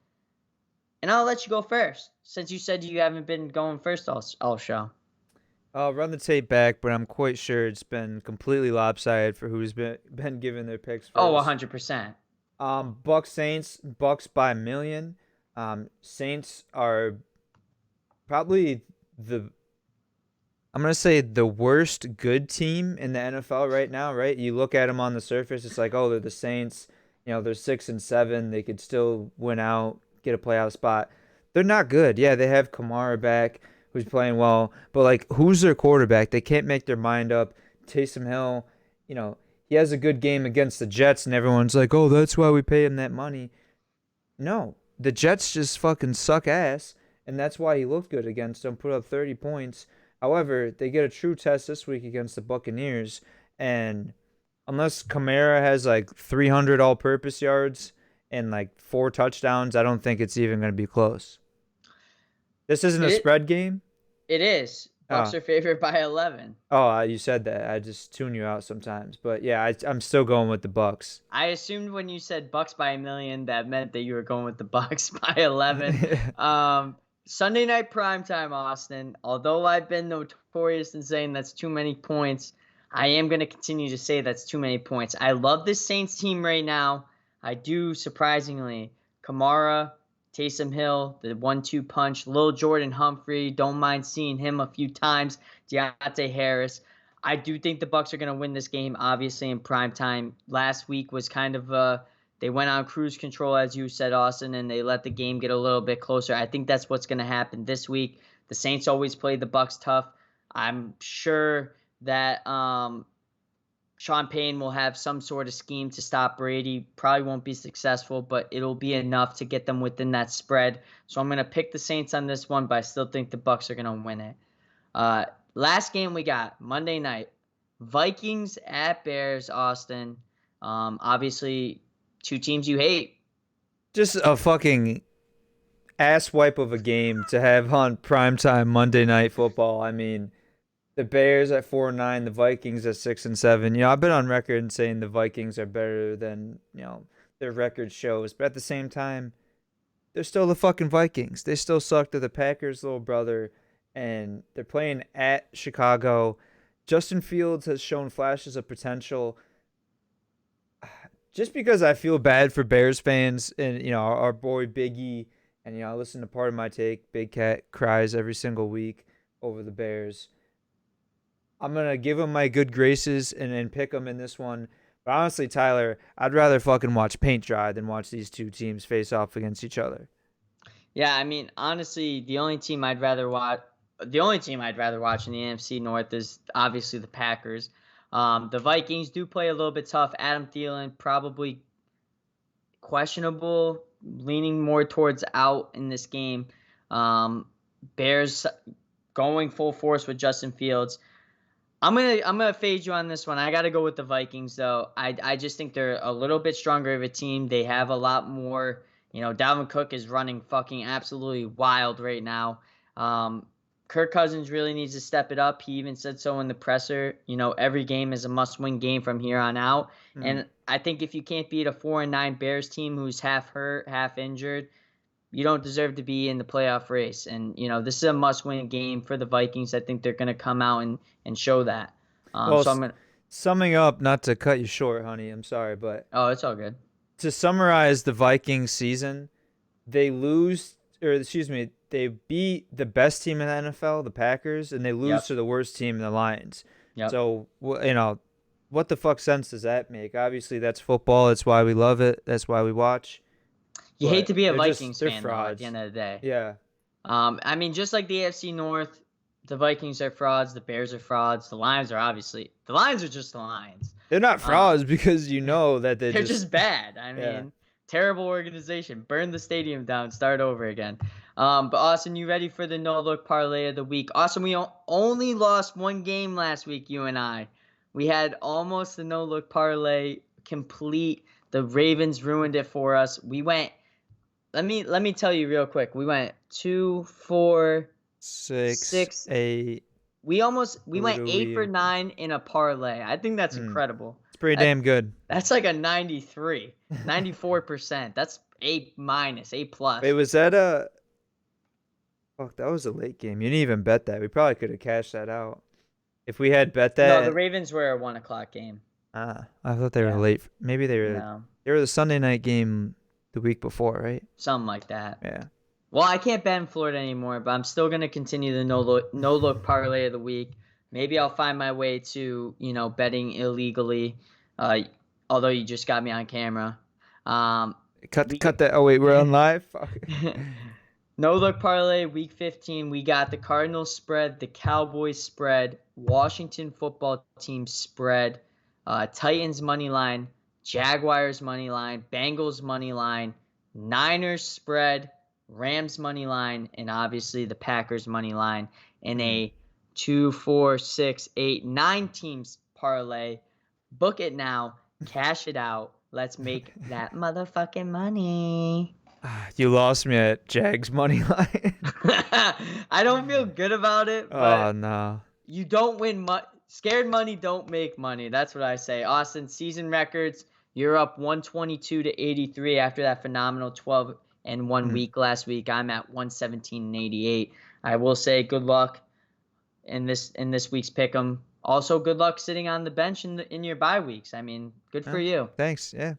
[SPEAKER 2] And I'll let you go first, since you said you haven't been going first all show.
[SPEAKER 1] I'll run the tape back, but I'm quite sure it's been completely lopsided for who's been given their picks first.
[SPEAKER 2] Oh, 100%.
[SPEAKER 1] Bucs Saints, Bucs by 1,000,000. Saints are probably I'm going to say the worst good team in the NFL right now, right? You look at them on the surface, it's like, oh, they're the Saints. They're 6-7. They could still win out, get a playoff spot. They're not good. Yeah, they have Kamara back, who's playing well. But, like, who's their quarterback? They can't make their mind up. Taysom Hill, he has a good game against the Jets, and everyone's like, oh, that's why we pay him that money. No, the Jets just fucking suck ass, and that's why he looked good against them, put up 30 points. However, they get a true test this week against the Buccaneers, and unless Kamara has like 300 all-purpose yards and like 4 touchdowns, I don't think it's even going to be close. This isn't a spread game?
[SPEAKER 2] It is. Bucks are favored by 11.
[SPEAKER 1] Oh, you said that. I just tune you out sometimes. But yeah, I'm still going with the Bucks.
[SPEAKER 2] I assumed when you said Bucks by 1,000,000, that meant that you were going with the Bucks by 11. Sunday night primetime, Austin. Although I've been notorious in saying that's too many points, I am going to continue to say that's too many points. I love this Saints team right now. I do, surprisingly. Kamara, Taysom Hill, the 1-2 punch. Lil Jordan Humphrey, don't mind seeing him a few times. Deontay Harris. I do think the Bucks are going to win this game, obviously, in primetime. Last week was kind of they went on cruise control, as you said, Austin, and they let the game get a little bit closer. I think that's what's going to happen this week. The Saints always play the Bucks tough. I'm sure that Sean Payne will have some sort of scheme to stop Brady. Probably won't be successful, but it'll be enough to get them within that spread. So I'm going to pick the Saints on this one, but I still think the Bucks are going to win it. Last game we got, Monday night. Vikings at Bears, Austin. Obviously, two teams you hate.
[SPEAKER 1] Just a fucking ass wipe of a game to have on primetime Monday Night Football. I mean, the Bears at 4-9, the Vikings at 6-7. I've been on record saying the Vikings are better than their record shows, but at the same time, they're still the fucking Vikings. They still suck. They're the Packers' little brother, and they're playing at Chicago. Justin Fields has shown flashes of potential. Just because I feel bad for Bears fans and, our boy Biggie, and, I listen to Part of My Take. Big Cat cries every single week over the Bears. I'm going to give him my good graces and pick him in this one. But honestly, Tyler, I'd rather fucking watch paint dry than watch these two teams face off against each other.
[SPEAKER 2] Yeah, I mean, honestly, the only team I'd rather watch in the NFC North is obviously the Packers. The Vikings do play a little bit tough. Adam Thielen, probably questionable, leaning more towards out in this game. Bears going full force with Justin Fields. I'm gonna fade you on this one. I gotta go with the Vikings though. I just think they're a little bit stronger of a team. They have a lot more. Dalvin Cook is running fucking absolutely wild right now. Kirk Cousins really needs to step it up. He even said so in the presser. Every game is a must-win game from here on out. And I think if you can't beat a 4-9 Bears team who's half hurt, half injured, you don't deserve to be in the playoff race. And, this is a must-win game for the Vikings. I think they're going to come out and show that.
[SPEAKER 1] Summing up, not to cut you short, honey, I'm sorry, but...
[SPEAKER 2] Oh, it's all good.
[SPEAKER 1] To summarize the Vikings season, they beat the best team in the NFL, the Packers, and they lose to the worst team, the Lions.
[SPEAKER 2] Yep.
[SPEAKER 1] So, what the fuck sense does that make? Obviously, that's football. That's why we love it. That's why we watch.
[SPEAKER 2] You hate to be a Vikings fan, though,
[SPEAKER 1] frauds
[SPEAKER 2] at the end of the day.
[SPEAKER 1] Yeah.
[SPEAKER 2] I mean, just like the AFC North, the Vikings are frauds. The Bears are frauds. The Lions are just the Lions.
[SPEAKER 1] They're not frauds because that
[SPEAKER 2] they're just bad. I mean, terrible organization. Burn the stadium down. Start over again. But Austin, you ready for the no-look parlay of the week? Austin, we only lost one game last week, you and I. We had almost the no-look parlay complete. The Ravens ruined it for us. We went, let me tell you real quick. We went 2, 4, 6, 8. We went 8 for 9 in a parlay. I think that's incredible.
[SPEAKER 1] It's pretty damn good.
[SPEAKER 2] That's like a 94%. That's A-, A+.
[SPEAKER 1] Wait, was that a... Fuck, that was a late game. You didn't even bet that. We probably could have cashed that out. If we had bet that...
[SPEAKER 2] No, the Ravens were a 1 o'clock game.
[SPEAKER 1] I thought they were late. Maybe they were...
[SPEAKER 2] No.
[SPEAKER 1] They were the Sunday night game the week before, right?
[SPEAKER 2] Something like that.
[SPEAKER 1] Yeah.
[SPEAKER 2] Well, I can't bet in Florida anymore, but I'm still gonna continue the no look parlay of the week. Maybe I'll find my way to betting illegally. Uh, Although you just got me on camera.
[SPEAKER 1] Cut that. Oh wait, we're on live. Fuck.
[SPEAKER 2] No look parlay week 15. We got the Cardinals spread, the Cowboys spread, Washington football team spread, Titans money line, Jaguars money line, Bengals money line, Niners spread, Rams money line, and obviously the Packers money line in a 2, 4, 6, 8, 9 teams parlay. Book it now, cash it out. Let's make that motherfucking money.
[SPEAKER 1] You lost me at Jags money line.
[SPEAKER 2] I don't feel good about it, but
[SPEAKER 1] Oh no.
[SPEAKER 2] you don't win scared money don't make money. That's what I say. Austin, season records, you're up 122 to 83 after that phenomenal 12-1 week last week. I'm at 117 and 88. I will say good luck in this week's pick'em. Also, good luck sitting on the bench in your bye weeks. I mean, good for you.
[SPEAKER 1] Thanks. Yeah.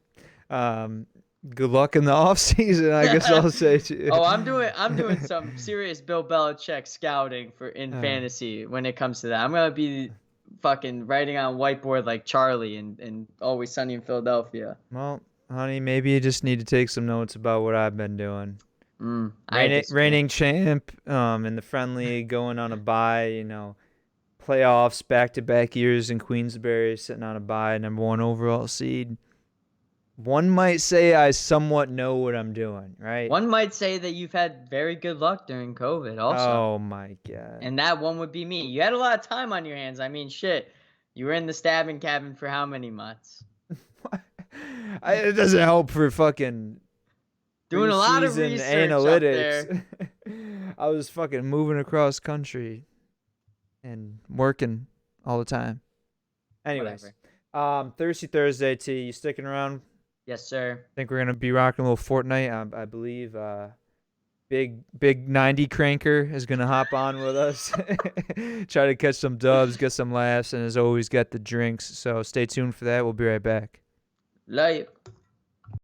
[SPEAKER 1] Good luck in the off season, I guess I'll say to you.
[SPEAKER 2] Oh, I'm doing some serious Bill Belichick scouting in fantasy when it comes to that. I'm gonna be fucking writing on whiteboard like Charlie and Always Sunny in Philadelphia.
[SPEAKER 1] Well, honey, maybe you just need to take some notes about what I've been doing. Reigning champ, in the friendly, going on a bye, playoffs, back-to-back years in Queensbury, sitting on a bye, #1 overall seed. One might say I somewhat know what I'm doing, right?
[SPEAKER 2] One might say that you've had very good luck during COVID also.
[SPEAKER 1] Oh, my God.
[SPEAKER 2] And that one would be me. You had a lot of time on your hands. I mean, shit. You were in the stabbing cabin for how many months?
[SPEAKER 1] It doesn't help for fucking
[SPEAKER 2] doing a lot of research analytics.
[SPEAKER 1] Up there. I was fucking moving across country and working all the time. Anyways, Thirsty Thursday, T. You sticking around?
[SPEAKER 2] Yes, sir.
[SPEAKER 1] I think we're gonna be rocking a little Fortnite. I believe big 90 cranker is gonna hop on with us. Try to catch some dubs, get some laughs, and as always, get the drinks. So stay tuned for that. We'll be right back.
[SPEAKER 2] Love you.